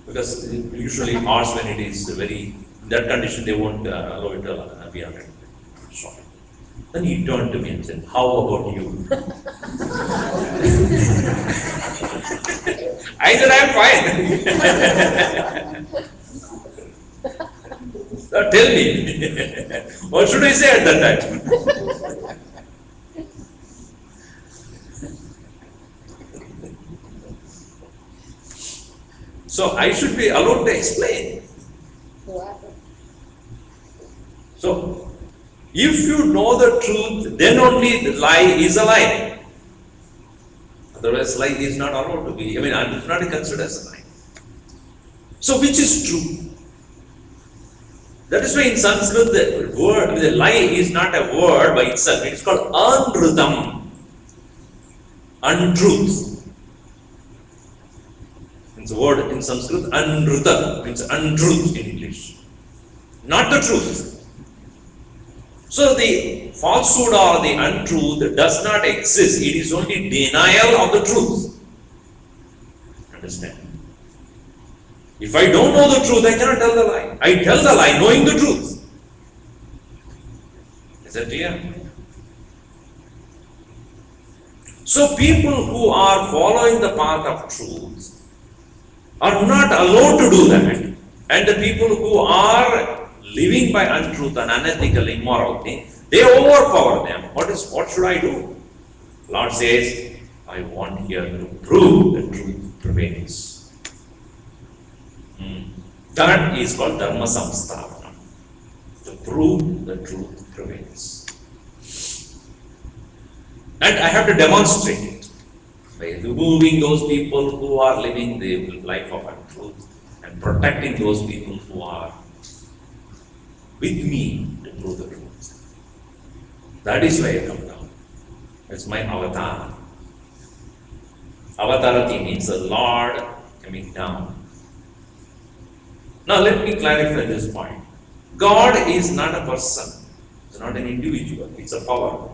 S1: Because usually horse, when it is very, in that condition, they won't allow it to be under shot. Then he turned to me and said, how about you? I said, I'm fine. Now tell me, what should I say at that time? So I should be allowed to explain. So, if you know the truth, then only the lie is a lie. Otherwise, lie is not allowed to be. It's not considered as a lie. So, which is true? That is why in Sanskrit, the lie is not a word by itself. It is called anrutam, untruth. It's a word in Sanskrit, anruta, means untruth in English. Not the truth. So the falsehood or the untruth does not exist. It is only denial of the truth. Understand? If I don't know the truth, I cannot tell the lie. I tell the lie knowing the truth. Is that clear? So people who are following the path of truth are not allowed to do that. And the people who are living by untruth and unethical immorality, they overpower them. What should I do? Lord says, I want here to prove the truth prevails. That is called dharma-sammüòha-cetäù, to prove the truth prevails. And I have to demonstrate it by removing those people who are living the life of untruth and protecting those people who are with me to prove the truth. That is why I come down. It's my avatar. Avatarati means the Lord coming down. Now let me clarify this point. God is not a person. It's not an individual. It's a power.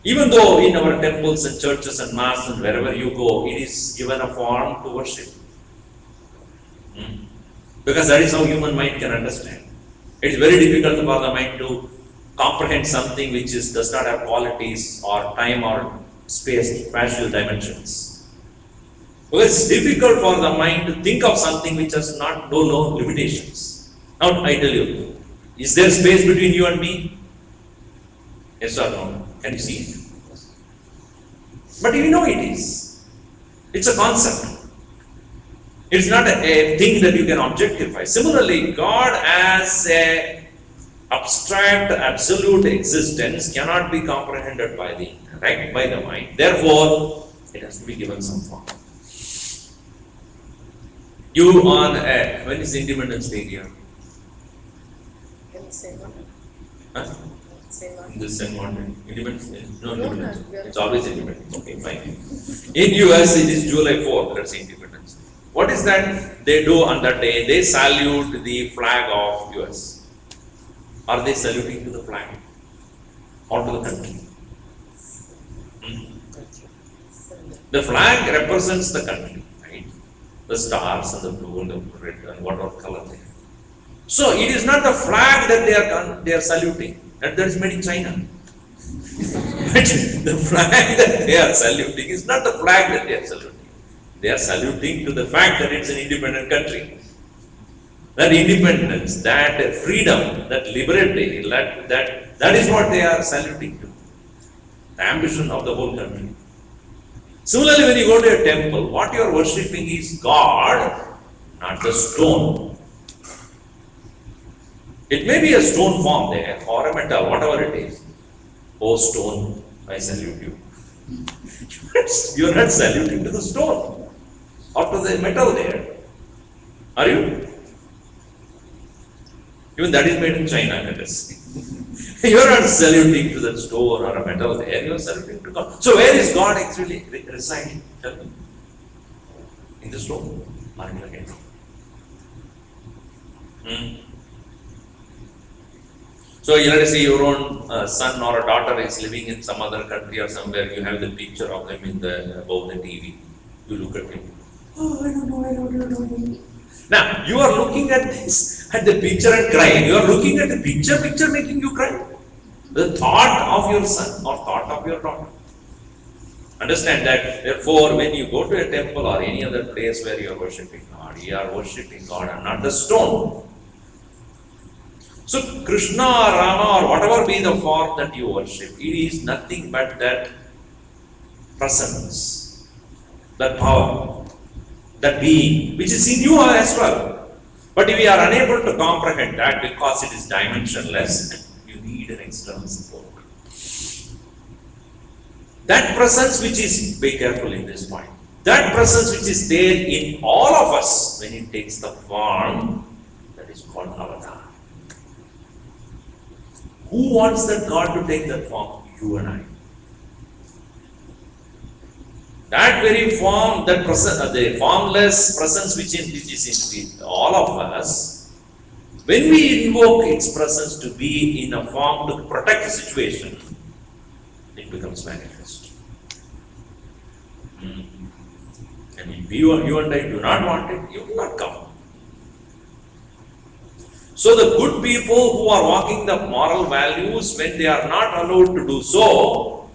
S1: Even though in our temples and churches and mass and wherever you go, it is given a form to worship. Because that is how human mind can understand. It is very difficult for the mind to comprehend something which does not have qualities or time or space, spatial dimensions. Because it's difficult for the mind to think of something which has no limitations. Now I tell you, is there space between you and me? Yes or no? Can you see it? But you know it is. It's a concept. It's not a thing that you can objectify. Similarly, God as an abstract, absolute existence cannot be comprehended by the intellect, by the mind. Therefore, it has to be given some form. You on when is Independence Day here?
S3: Can you say one?
S1: Huh?
S3: St.Maarten.
S1: This St.Maarten. Independence Day? No,
S3: No,
S1: Independence
S3: no,
S1: Day. It's always Independence. Okay, fine. In US, it is July 4th, that's Independence. What is that they do on that day? They salute the flag of US. Are they saluting to the flag or to the country? The flag represents the country, right? The stars and the blue and the red and whatever color they have. So it is not the flag that they are saluting. That is made in China. But the flag that they are saluting is not the flag that they are saluting. They are saluting to the fact that it's an independent country. That independence, that freedom, that liberty, that is what they are saluting to. The ambition of the whole country. Similarly, when you go to a temple, what you are worshipping is God, not the stone. It may be a stone form there, or a metal, whatever it is. Oh stone, I salute you. You are not saluting to the stone, or to the metal there. Are you? Even that is made in China, let us see. You are not saluting to that stone or a metal there, you are saluting to God. So where is God actually residing? Tell me. In the stone or in your head? So you let us say your own son or a daughter is living in some other country or somewhere, you have the picture of them in the above the TV. You look at him. Oh, I don't know. Now, you are looking at this, at the picture and crying. You are looking at the picture making you cry. The thought of your son or thought of your daughter. Understand that, therefore, when you go to a temple or any other place where you are worshipping God, you are worshipping God and not the stone. So, Krishna or Rama or whatever be the form that you worship, it is nothing but that presence, that power, that being, which is in you as well. But if we are unable to comprehend that because it is dimensionless, you need an external support. That presence which is, be careful in this point, that presence which is there in all of us when it takes the form, that is called avatar. Who wants that God to take that form? You and I. That very form, that presence, the formless presence which is in all of us, when we invoke its presence to be in a form to protect the situation, it becomes manifest. And if you and I do not want it, you will not come. So the good people who are walking the moral values, when they are not allowed to do so,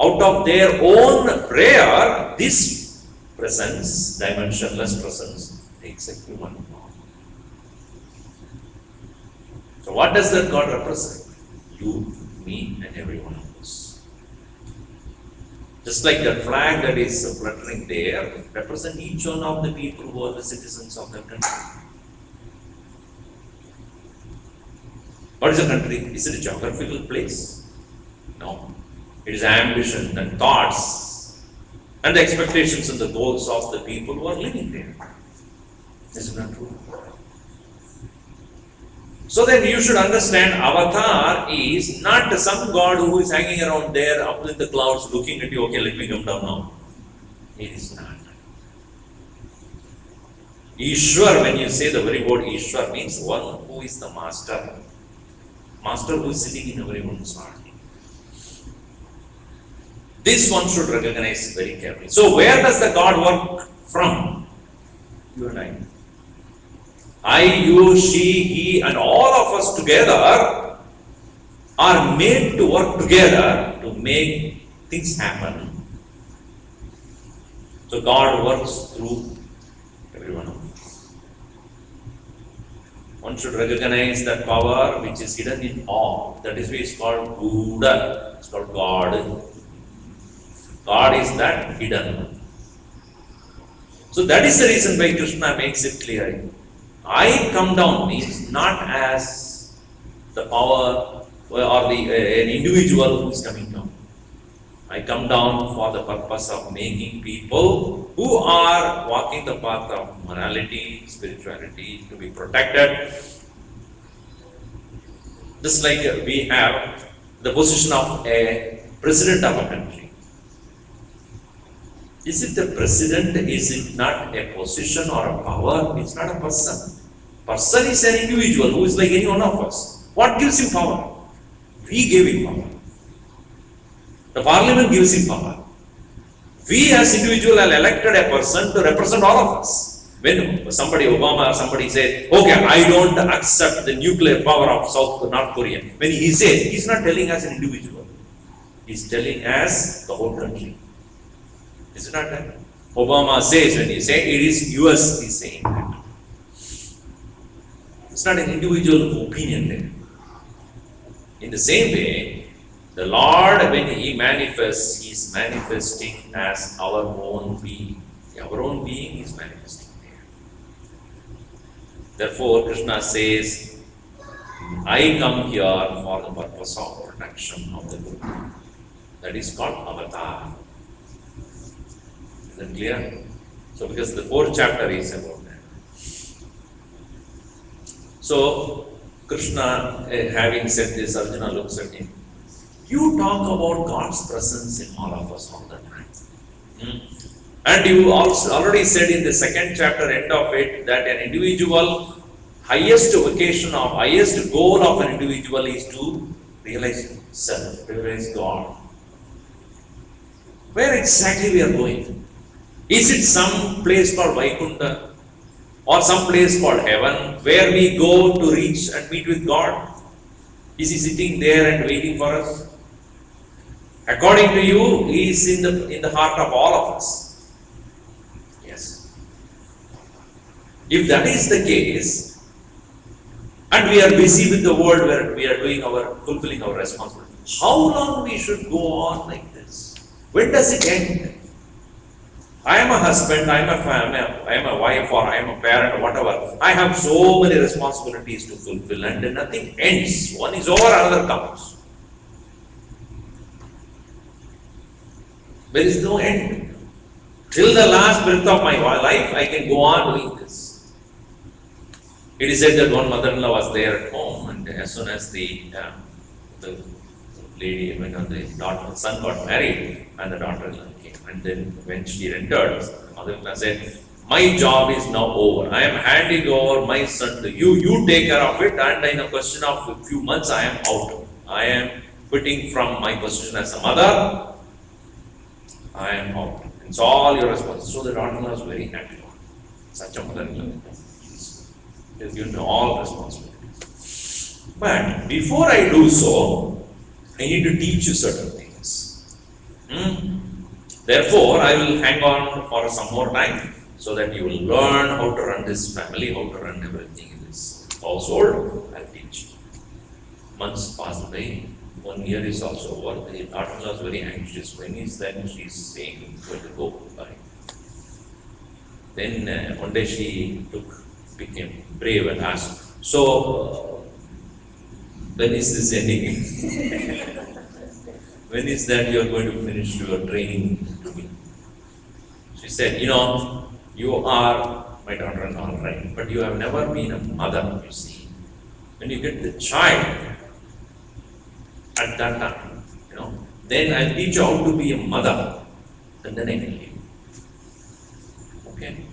S1: out of their own prayer, this presence, dimensionless presence, takes a human form. So what does that God represent? You, me, and every one of us. Just like the flag that is fluttering there, represent each one of the people who are the citizens of that country. What is a country? Is it a geographical place? No. It is ambition and thoughts and the expectations and the goals of the people who are living there. Is it not true? So then you should understand avatar is not some God who is hanging around there up in the clouds looking at you, okay, let me come down now. It is not. Ishwar, when you say the very word Ishwar, means one who is the master. Master who is sitting in everyone's heart. This one should recognize very carefully. So where does the God work from? You and I, you, she, he, and all of us together are made to work together to make things happen. So God works through every one of us. One should recognize that power which is hidden in all. That is why it's called Buddha. It's called God. God is that hidden. So that is the reason why Krishna makes it clear. I come down means not as the power or an individual who is coming down. I come down for the purpose of making people who are walking the path of morality, spirituality to be protected. Just like we have the position of a president of a country. Is it the president? Is it not a position or a power? It's not a person. Person is an individual who is like any one of us. What gives him power? We gave him power. The parliament gives him power. We as individuals have elected a person to represent all of us. When somebody, Obama or somebody says, okay, I don't accept the nuclear power of North Korea. When he says, he's not telling us an individual. He's telling us the whole country. Is it not that? Obama says, when he says, it is US, he's saying that. It's not an individual opinion there. In the same way, the Lord, when He manifests, He is manifesting as our own being. Our own being is manifesting there. Therefore, Krishna says, I come here for the purpose of protection of the Guru. That is called avatar. Is that clear? So, because the 4th chapter is about that. So, Krishna, having said this, Arjuna looks at him. You talk about God's presence in all of us all the time. And you also already said in the 2nd chapter, end of it, that an individual, highest vocation of, highest goal of an individual is to realize self, realize God. Where exactly we are going? Is it some place called Vaikunta? Or some place called heaven, where we go to reach and meet with God? Is He sitting there and waiting for us? According to you, He is in the heart of all of us. Yes. If that is the case, and we are busy with the world where we are doing fulfilling our responsibility, how long we should go on like this? When does it end? I am a husband, I am a wife, or I am a parent, or whatever. I have so many responsibilities to fulfill, and nothing ends. One is over, another comes. There is no end. Till the last breath of my life, I can go on doing this. It is said that one mother-in-law was there at home, and as soon as the lady, when the son got married, and the daughter-in-law came, and then when she entered, the mother-in-law said, my job is now over. I am handing over my son to you. You take care of it, and in a question of a few months, I am out. I am quitting from my position as a mother. I am out. It's all your responsibility. So the daughter-in-law was very happy. Such a mother-in-law. She has given all responsibilities. But before I do so, I need to teach you certain things. Therefore, I will hang on for some more time so that you will learn how to run this family, how to run everything in this household. I will teach you. Months passed by. 1 year is also over. The daughter-in-law was very anxious. When is that she is saying going to go by? Then one day she became brave and asked, so when is this ending? When is that you are going to finish your training to me? She said, you are my daughter-in-law, right? But you have never been a mother, you see. When you get the child, at that time, then I'll teach you how to be a mother, and then I can leave. Okay?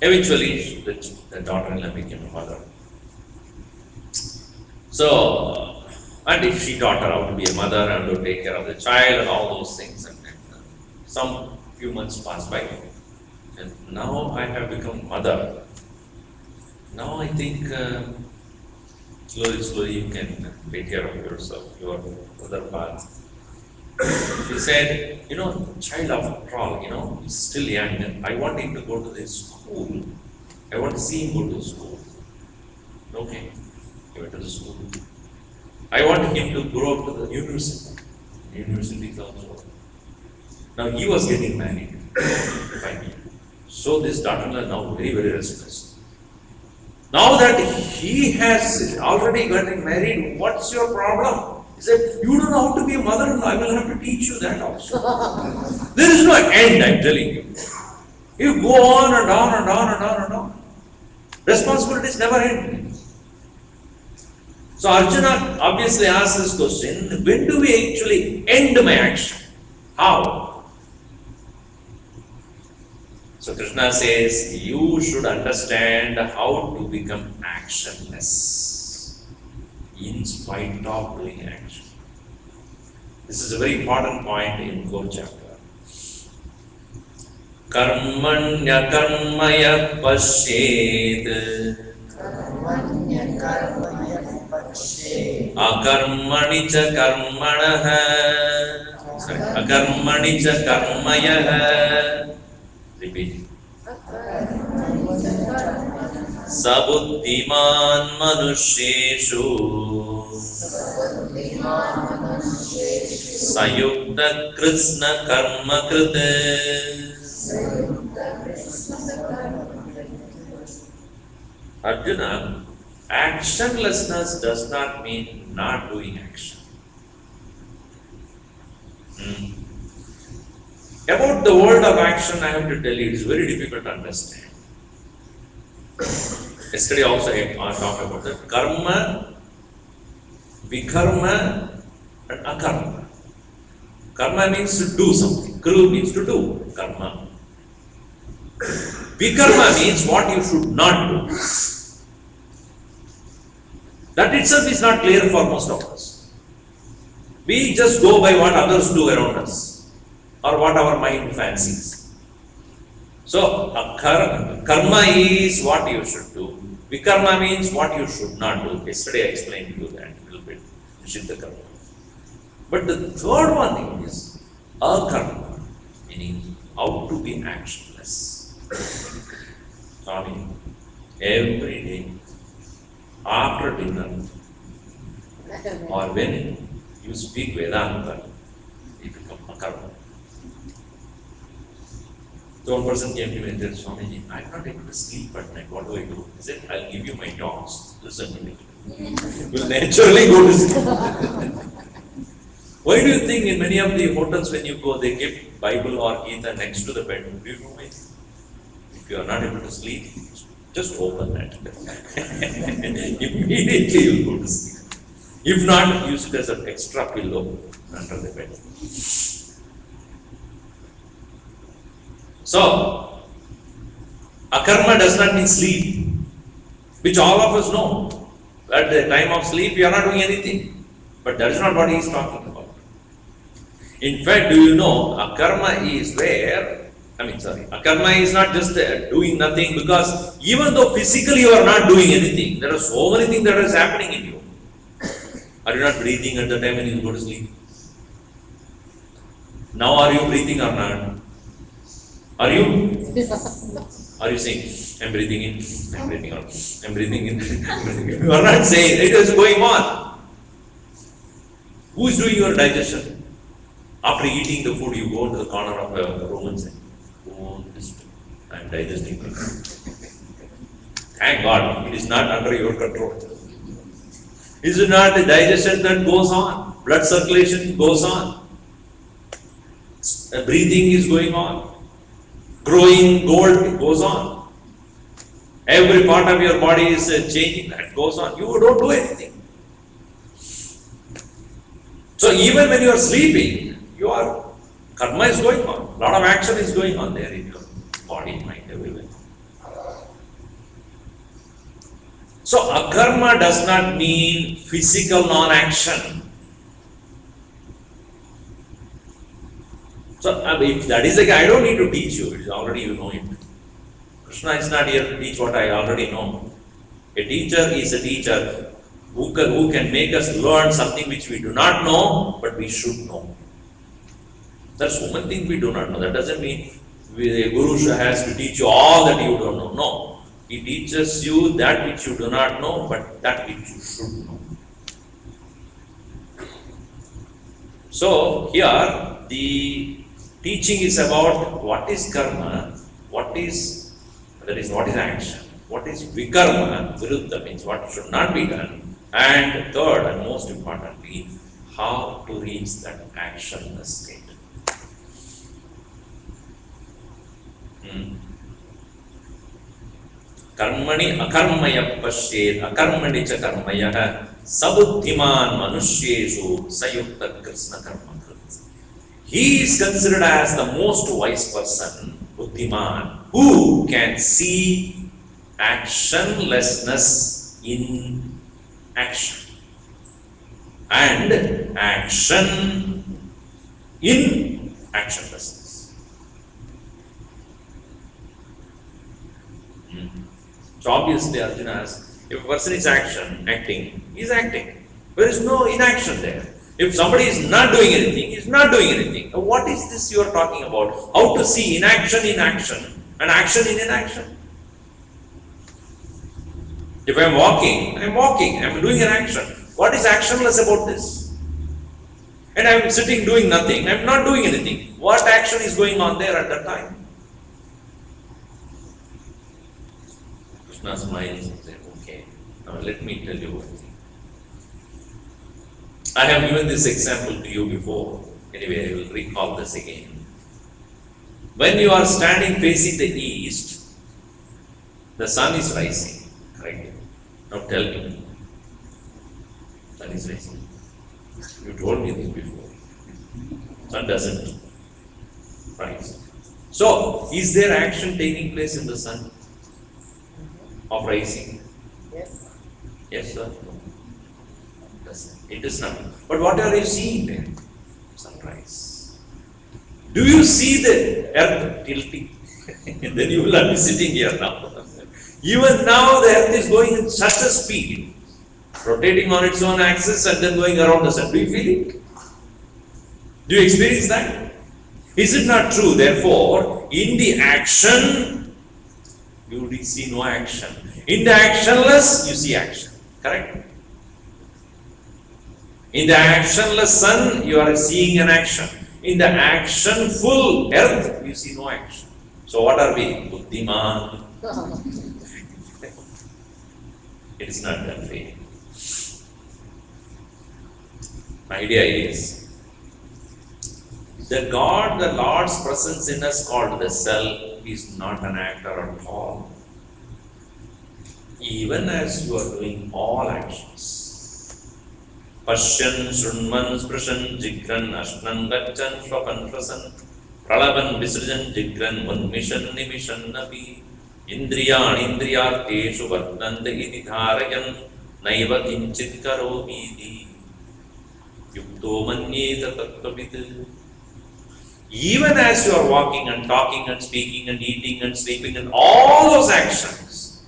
S1: Eventually, the daughter-in-law became a mother. So, and if she taught her how to be a mother and to take care of the child and all those things, and some few months passed by, and now I have become mother. Now I think slowly you can take care of yourself, your other path. She said, child after all, he's still young. I want him to go to this school. I want to see him go to school. Okay, he went to the school. I want him to grow up to the university. University is also. Now he was getting married. So this daughter-in-law now very, very restless. Now that he has already gotten married, what's your problem? He said, you don't know how to be a mother-in-law. I will have to teach you that also. There is no end, I'm telling you. You go on and on and on and on and on. Responsibilities never end. So Arjuna obviously asks this question, when do we actually end my action? How? So Krishna says, you should understand how to become actionless in spite of doing action. This is a very important point in 4th chapter. Karmanya karmaya pasyet akarmani cha karmanah akarmani cha karmayah. Repeat. Sabuddhiman manusyeshu sayukta krishna karma krite. Arjuna, actionlessness does not mean not doing action. About the word of action, I have to tell you, it is very difficult to understand. Yesterday also I talked about that. Karma, vikarma, and akarma. Karma means to do something. Kru means to do. Karma. Vikarma means what you should not do. That itself is not clear for most of us. We just go by what others do around us, or what our mind fancies. So, karma is what you should do. Vikarma means what you should not do. Yesterday I explained to you that a little bit. Nishiddha karma. But the third one is akarma, meaning how to be actionless. Swami, every day after dinner or when you speak Vedanta, you become akarma. So one person came to me and said, Swamiji, I am not able to sleep at night. What do I do? He said, I'll give you my dogs. Listen to me. You will naturally go to sleep. Why do you think in many of the hotels when you go, they keep Bible or Gita next to the bed? Do you know why? If you are not able to sleep, just open that. Immediately you will go to sleep. If not, use it as an extra pillow under the bed. So, akarma does not mean sleep, which all of us know. At the time of sleep, you are not doing anything. But that is not what he is talking about. In fact, do you know, akarma is where, akarma is not just doing nothing, because even though physically you are not doing anything, there are so many things that is happening in you. Are you not breathing at the time when you go to sleep? Now are you breathing or not? Are you? Are you saying, I'm breathing in, I'm breathing out, I'm breathing in, I'm breathing in? You are not saying, it is going on. Who is doing your digestion? After eating the food, you go to the corner of a room and say, oh, I am digesting. Thank God, it is not under your control. Is it not the digestion that goes on? Blood circulation goes on. Breathing is going on. Growing gold goes on. Every part of your body is changing, that goes on. You don't do anything. So even when you are sleeping, your karma is going on. A lot of action is going on there in your body, mind, everywhere. So akarma does not mean physical non-action. So if that is the case, I don't need to teach you. It is already you know it. Krishna is not here to teach what I already know. A teacher is a teacher who can make us learn something which we do not know, but we should know. There are so many things we do not know. That doesn't mean a guru has to teach you all that you don't know. No. He teaches you that which you do not know, but that which you should know. So here the teaching is about what is karma, what is action, what is vikarma, viruddha means what should not be done, and third and most importantly, how to reach that actionless state. Karmani akarmaya pasyet, akarmani cha karmayah. sabuddhiman manusyeshu sayukta krishna karma krit. He is considered as the most wise person, buddhiman, who can see actionlessness in action and action in actionlessness. So obviously Arjuna asks, if a person is acting, he is acting. There is no inaction there. If somebody is not doing anything, he is not doing anything. What is this you are talking about? How to see inaction in action and action in inaction? If I am walking, I am doing an action. What is actionless about this? And I am sitting doing nothing, I am not doing anything. What action is going on there at that time? Krishna smiles and says, okay, now let me tell you one thing. I have given this example to you before. Anyway, I will recall this again. When you are standing facing the east, the sun is rising, correct? Now tell me, sun is rising. You told me this before. Sun doesn't rise. So, is there action taking place in the sun of rising?
S3: Yes.
S1: Yes, sir. It is not. But what are you seeing there? Sunrise. Do you see the earth tilting? Then you will not be sitting here now. Even now the earth is going at such a speed, rotating on its own axis and then going around the sun. Do you feel it? Do you experience that? Is it not true? Therefore, in the action, you will see no action. In the actionless, you see action. Correct? In the actionless sun, you are seeing an action. In the actionful earth, you see no action. So what are we? Buddhiman. It is not that way. My idea is, the God, the Lord's presence in us called the Self is not an actor at all. Even as you are doing all actions. Pashyan, Shrunman, Sprashan, Jigran, Ashnan, Gachan, Shwapan, Prasan, Pralaban, Visrajan, Jigran, Vanmishan, Nimishan, Nabi, Indriyan, Indriyarteshu, Vartnanda, Iti Dharayan, Naiva Kinchit Karo Vidi, Yukto Manyeta Tattvavid. Even as you are walking and talking and speaking and eating and sleeping and all those actions,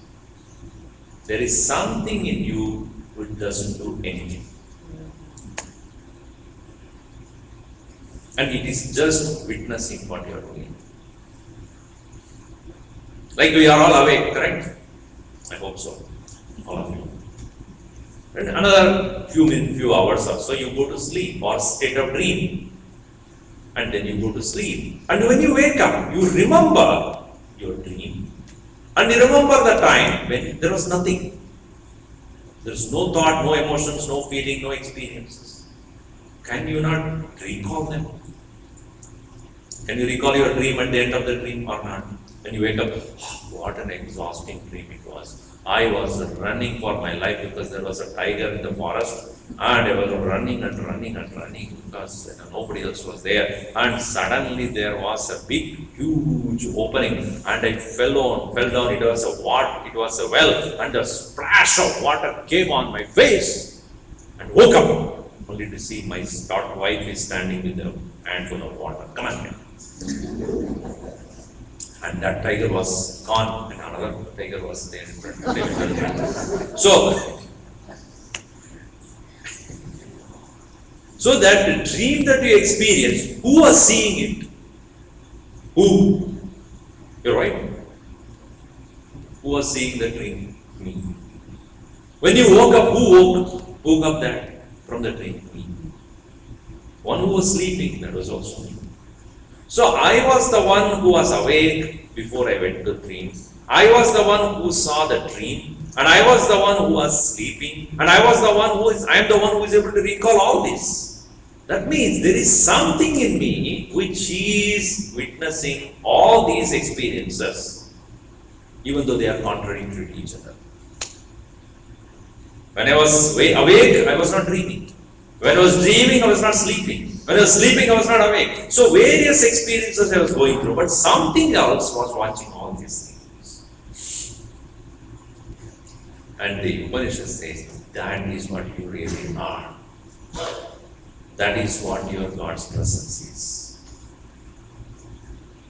S1: there is something in you which doesn't do anything. And it is just witnessing what you are doing. Like we are all awake, correct? I hope so. All of you. And another few hours or so you go to sleep or state of dream. And then you go to sleep. And when you wake up, you remember your dream. And you remember the time when there was nothing. There is no thought, no emotions, no feeling, no experiences. Can you not recall them? Can you recall your dream at the end of the dream or not? When you wake up, oh, what an exhausting dream it was. I was running for my life because there was a tiger in the forest and I was running because nobody else was there, and suddenly there was a big, huge opening and I fell down. It was a well, and a splash of water came on my face and woke up only to see my wife is standing with a handful of water. Come on here. And that tiger was gone, and another tiger was there in front of him. So that dream that you experienced, who was seeing it? Who? You're right. Who was seeing the dream? Me. When you woke up, who woke up that from the dream? Me. One who was sleeping, that was also me. So I was the one who was awake before I went to dream. I was the one who saw the dream, and I was the one who was sleeping, and I am the one who is able to recall all this. That means there is something in me which is witnessing all these experiences, even though they are contrary to each other. When I was awake, I was not dreaming. When I was dreaming, I was not sleeping. When I was sleeping, I was not awake. So various experiences I was going through, but something else was watching all these things. And the Upanishad says, that is what you really are. That is what your God's presence is.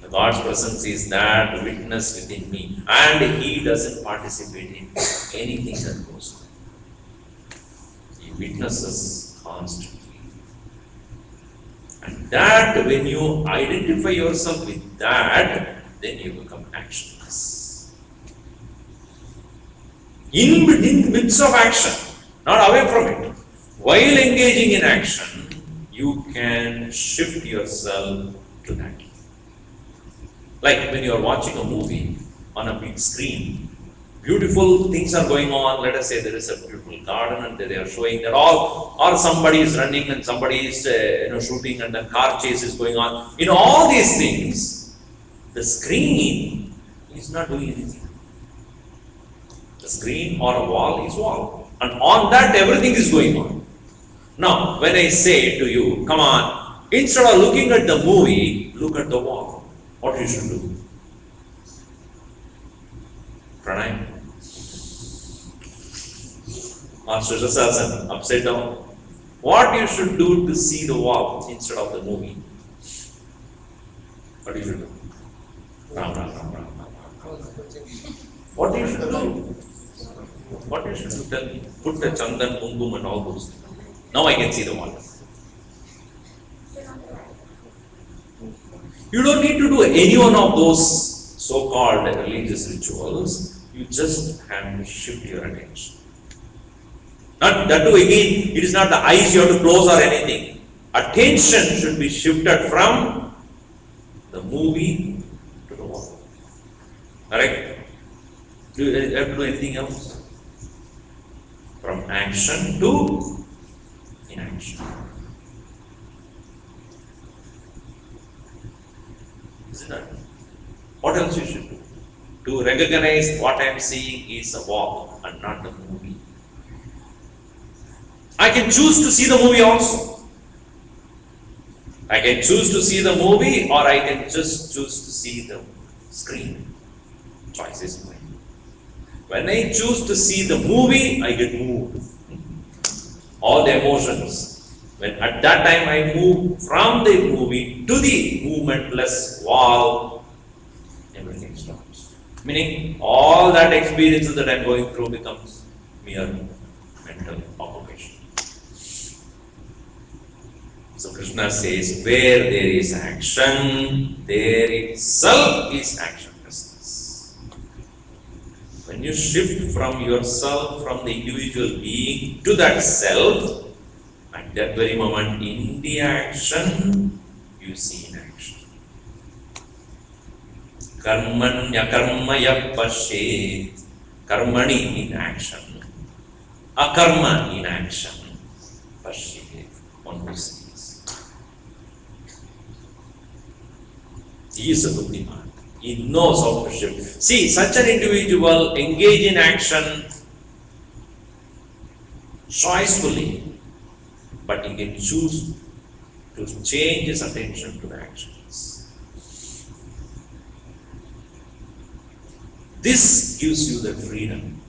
S1: The God's presence is that witness within me, and He doesn't participate in anything that goes on. He witnesses constantly. And that, when you identify yourself with that, then you become actionless. In the midst of action, not away from it. While engaging in action, you can shift yourself to that. Like when you are watching a movie on a big screen, beautiful things are going on. Let us say there is a beautiful garden and they are showing that all, or somebody is running and somebody is shooting and the car chase is going on. In all these things, the screen is not doing anything. The screen or a wall is wall, and on that everything is going on. Now, when I say to you, come on, instead of looking at the movie, look at the wall. What you should do? Pranayama. Or Sushasana, upside down. What you should do to see the wall instead of the movie? What you should do? Ram, ram, ram, ram, ram. What you should do? What you should do? Tell me. Put the chandan, kumkum and all those things. Now I can see the wall. You don't need to do any one of those so-called religious rituals. You just have to shift your attention. Not that too, again, it is not the eyes you have to close or anything. Attention should be shifted from the movie to the wall. Correct? Do you have to do anything else? From action to inaction. Isn't that? What else you should do? To recognize what I am seeing is a wall and not the movie. I can choose to see the movie also. I can choose to see the movie, or I can just choose to see the screen. Choice is mine. When I choose to see the movie, I get moved. All the emotions. When at that time I move from the movie to the movementless wall, everything stops. Meaning, all that experiences that I am going through becomes mere mental occupation. So Krishna says, where there is action, there itself is actionlessness. When you shift from yourself, from the individual being to that self, at that very moment in the action, you see inaction. Karmanya pashet, karmani in action, akarma in action, pashet, one who sees. He is a buddhiman. He knows how to shift. See, such an individual engage in action choicefully, but he can choose to change his attention to the actions. This gives you the freedom.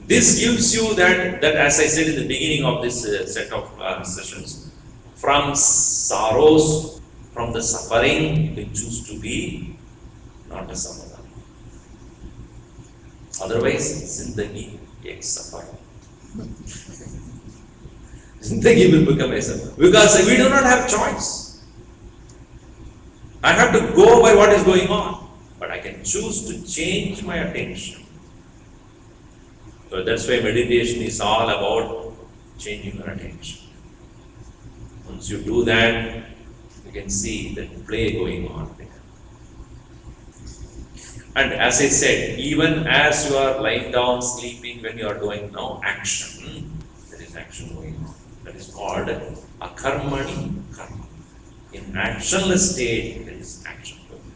S1: This gives you that as I said in the beginning of this set of sessions, from sorrows, from the suffering, you can choose to be not a sufferer. Otherwise, zindagi ek suffer. Zindagi will become a suffer. Because we do not have choice. I have to go by what is going on. But I can choose to change my attention. So that's why meditation is all about changing your attention. Once you do that, you can see the play going on there. And as I said, even as you are lying down, sleeping, when you are doing now action, there is action going on. That is called akarmani karma. In actionless state, there is action going on.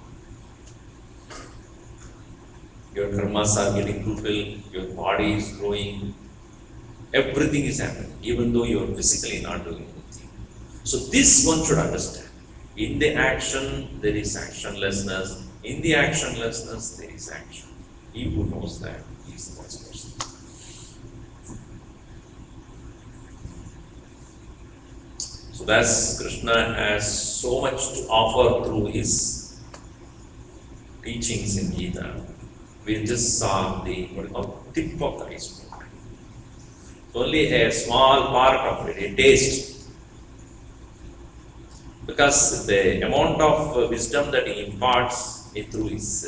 S1: Your karmas are getting fulfilled, your body is growing, Everything is happening, even though you are physically not doing anything. So this one should understand. In the action, there is actionlessness. In the actionlessness, there is action. He who knows that, he is the wise person. So thus, Krishna has so much to offer through his teachings in Gita. We just saw the tip of the iceberg. Only a small part of it, a taste. Because the amount of wisdom that he imparts through his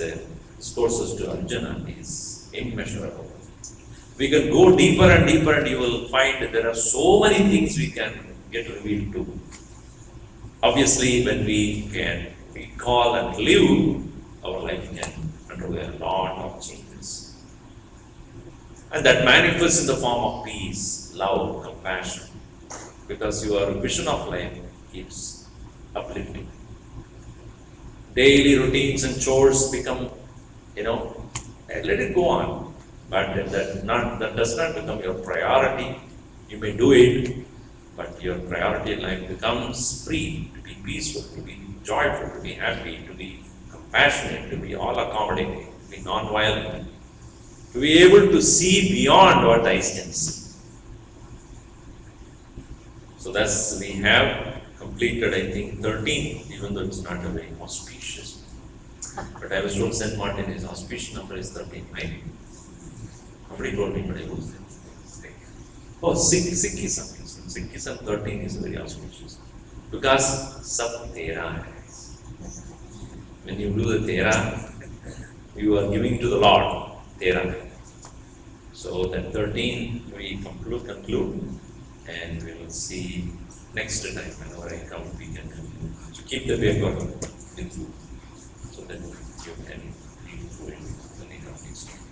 S1: discourses to Arjuna is immeasurable. We can go deeper and deeper, and you will find that there are so many things we can get revealed to. Obviously, when we can recall and live, our life can undergo a lot of changes. And that manifests in the form of peace, love, compassion, because your vision of life keeps uplifting. Daily routines and chores become, let it go on, but that does not become your priority. You may do it, but your priority in life becomes free, to be peaceful, to be joyful, to be happy, to be compassionate, to be all accommodating, to be non-violent, to be able to see beyond what eyes can see. So thus we have completed, I think, 13, even though it's not a very auspicious. But I was told St.Maarten, his auspicious number is 13. Somebody told me, but I was oh, Sikhism. Sikhism 13 is very auspicious. Because sab tera is. When you do the tera, you are giving to the Lord tera. So that 13 we conclude, and we will see next time whenever I come, we can continue. So keep the paper with you so that you can read through it when you come next time.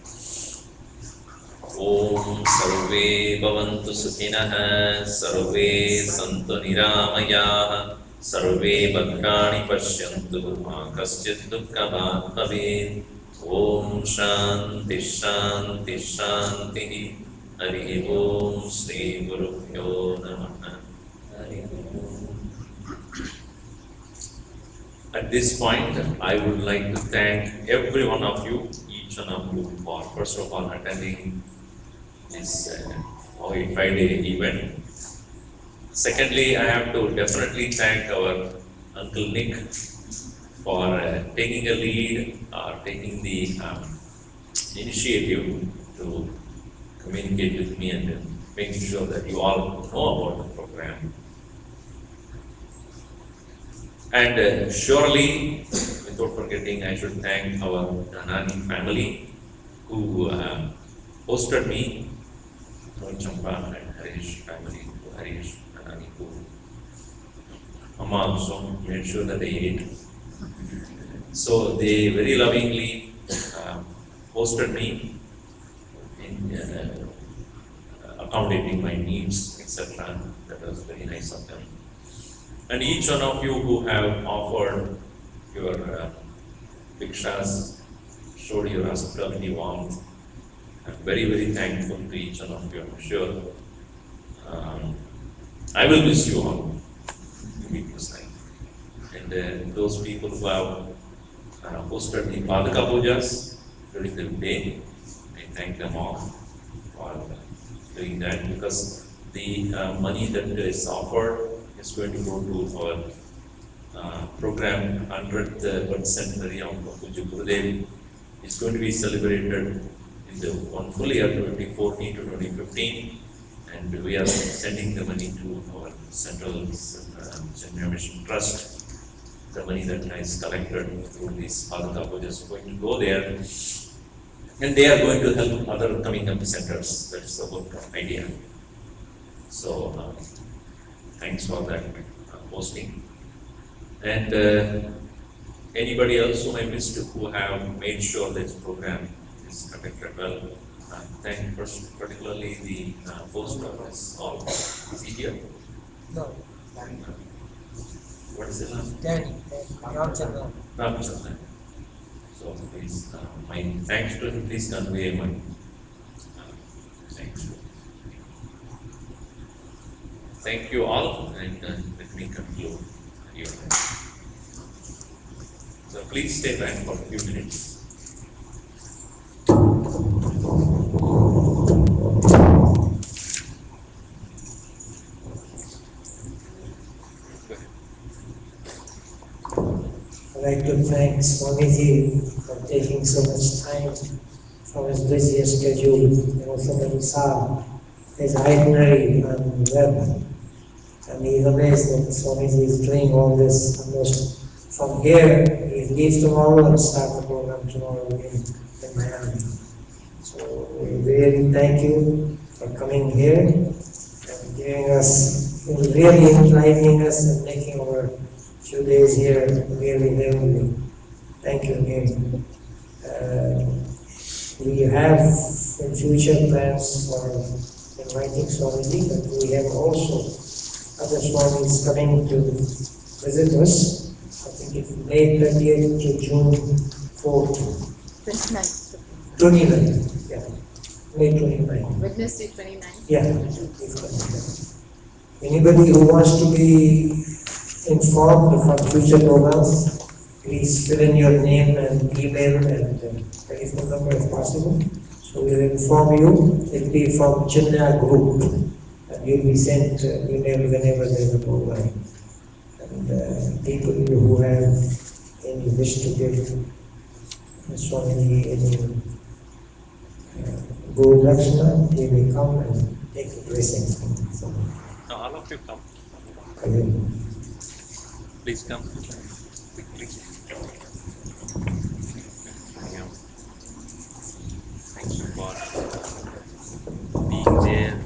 S1: Om sarve bhavantu sukhinah, sarve santu niramayah, sarve bhadrani pashyantu, ma kaschit dukkha bhavet. Om shanti shanti shanti. Hari Om Shri Gurubhyo Namaha. At this point, I would like to thank every one of you, each one of you, for first of all attending this 5-day event. Secondly, I have to definitely thank our Uncle Nick for taking a lead or taking the initiative to communicate with me and making sure that you all know about the program. And surely, without forgetting, I should thank our Dhanani family who hosted me, Champa and Harish family, Harish, Dhanani, who Amma also made sure that they ate. So they very lovingly hosted me in accommodating my needs, etc. That was very nice of them. And each one of you who have offered your bhikshas, showed your hospitality warmth, I'm very, very thankful to each one of you, I'm sure. I will miss you all to meet this time. And those people who have hosted the Padaka Pujas during the day, I thank them all for doing that, because the money that is offered is going to go to our program 100th birth centenary of Puja Gurudev. It's going to be celebrated in the one full year 2014 to 2015, and we are sending the money to our Central Chennai Mission Trust. The money that is collected through these Padaka Pujas is going to go there, and they are going to help other coming up centers. That's the whole idea. So thanks for that posting. And anybody else whom I missed who have made sure this program is conducted well, thank particularly the host of this all. Is he here?
S3: No.
S1: What is the last?
S3: Danny.
S1: Ramchandran. So please, my thanks to him. Please convey my thanks to him. Thank you all, and let me conclude here. So please stay back for a few minutes.
S3: I'd like to thank Swamiji for taking so much time from his busy schedule and also when he saw his itinerary on the web. And he's amazed that Swamiji is doing all this almost from here. He leaves tomorrow and start the program tomorrow in Miami. So we really thank you for coming here and giving us, really enlightening us and making our few days here really heavenly. Thank you again. We have in future plans for inviting Swamiji, but we have also other Swamis coming to visit us. I think it's May 30th to June 4th. 29th, yeah. May 29th.
S4: Wednesday 29th.
S3: Yeah. Anybody who wants to be informed of our future programs, please fill in your name and email and telephone number if possible. So we'll inform you. It will be from Chennai group. And you'll be sent email whenever there's a program. And people who have any wish to give Swamiji any good lakshana, they may come and take the blessing. So,
S1: Now all of you come.
S3: okay.
S1: Please come. Quickly. Thank you for being there.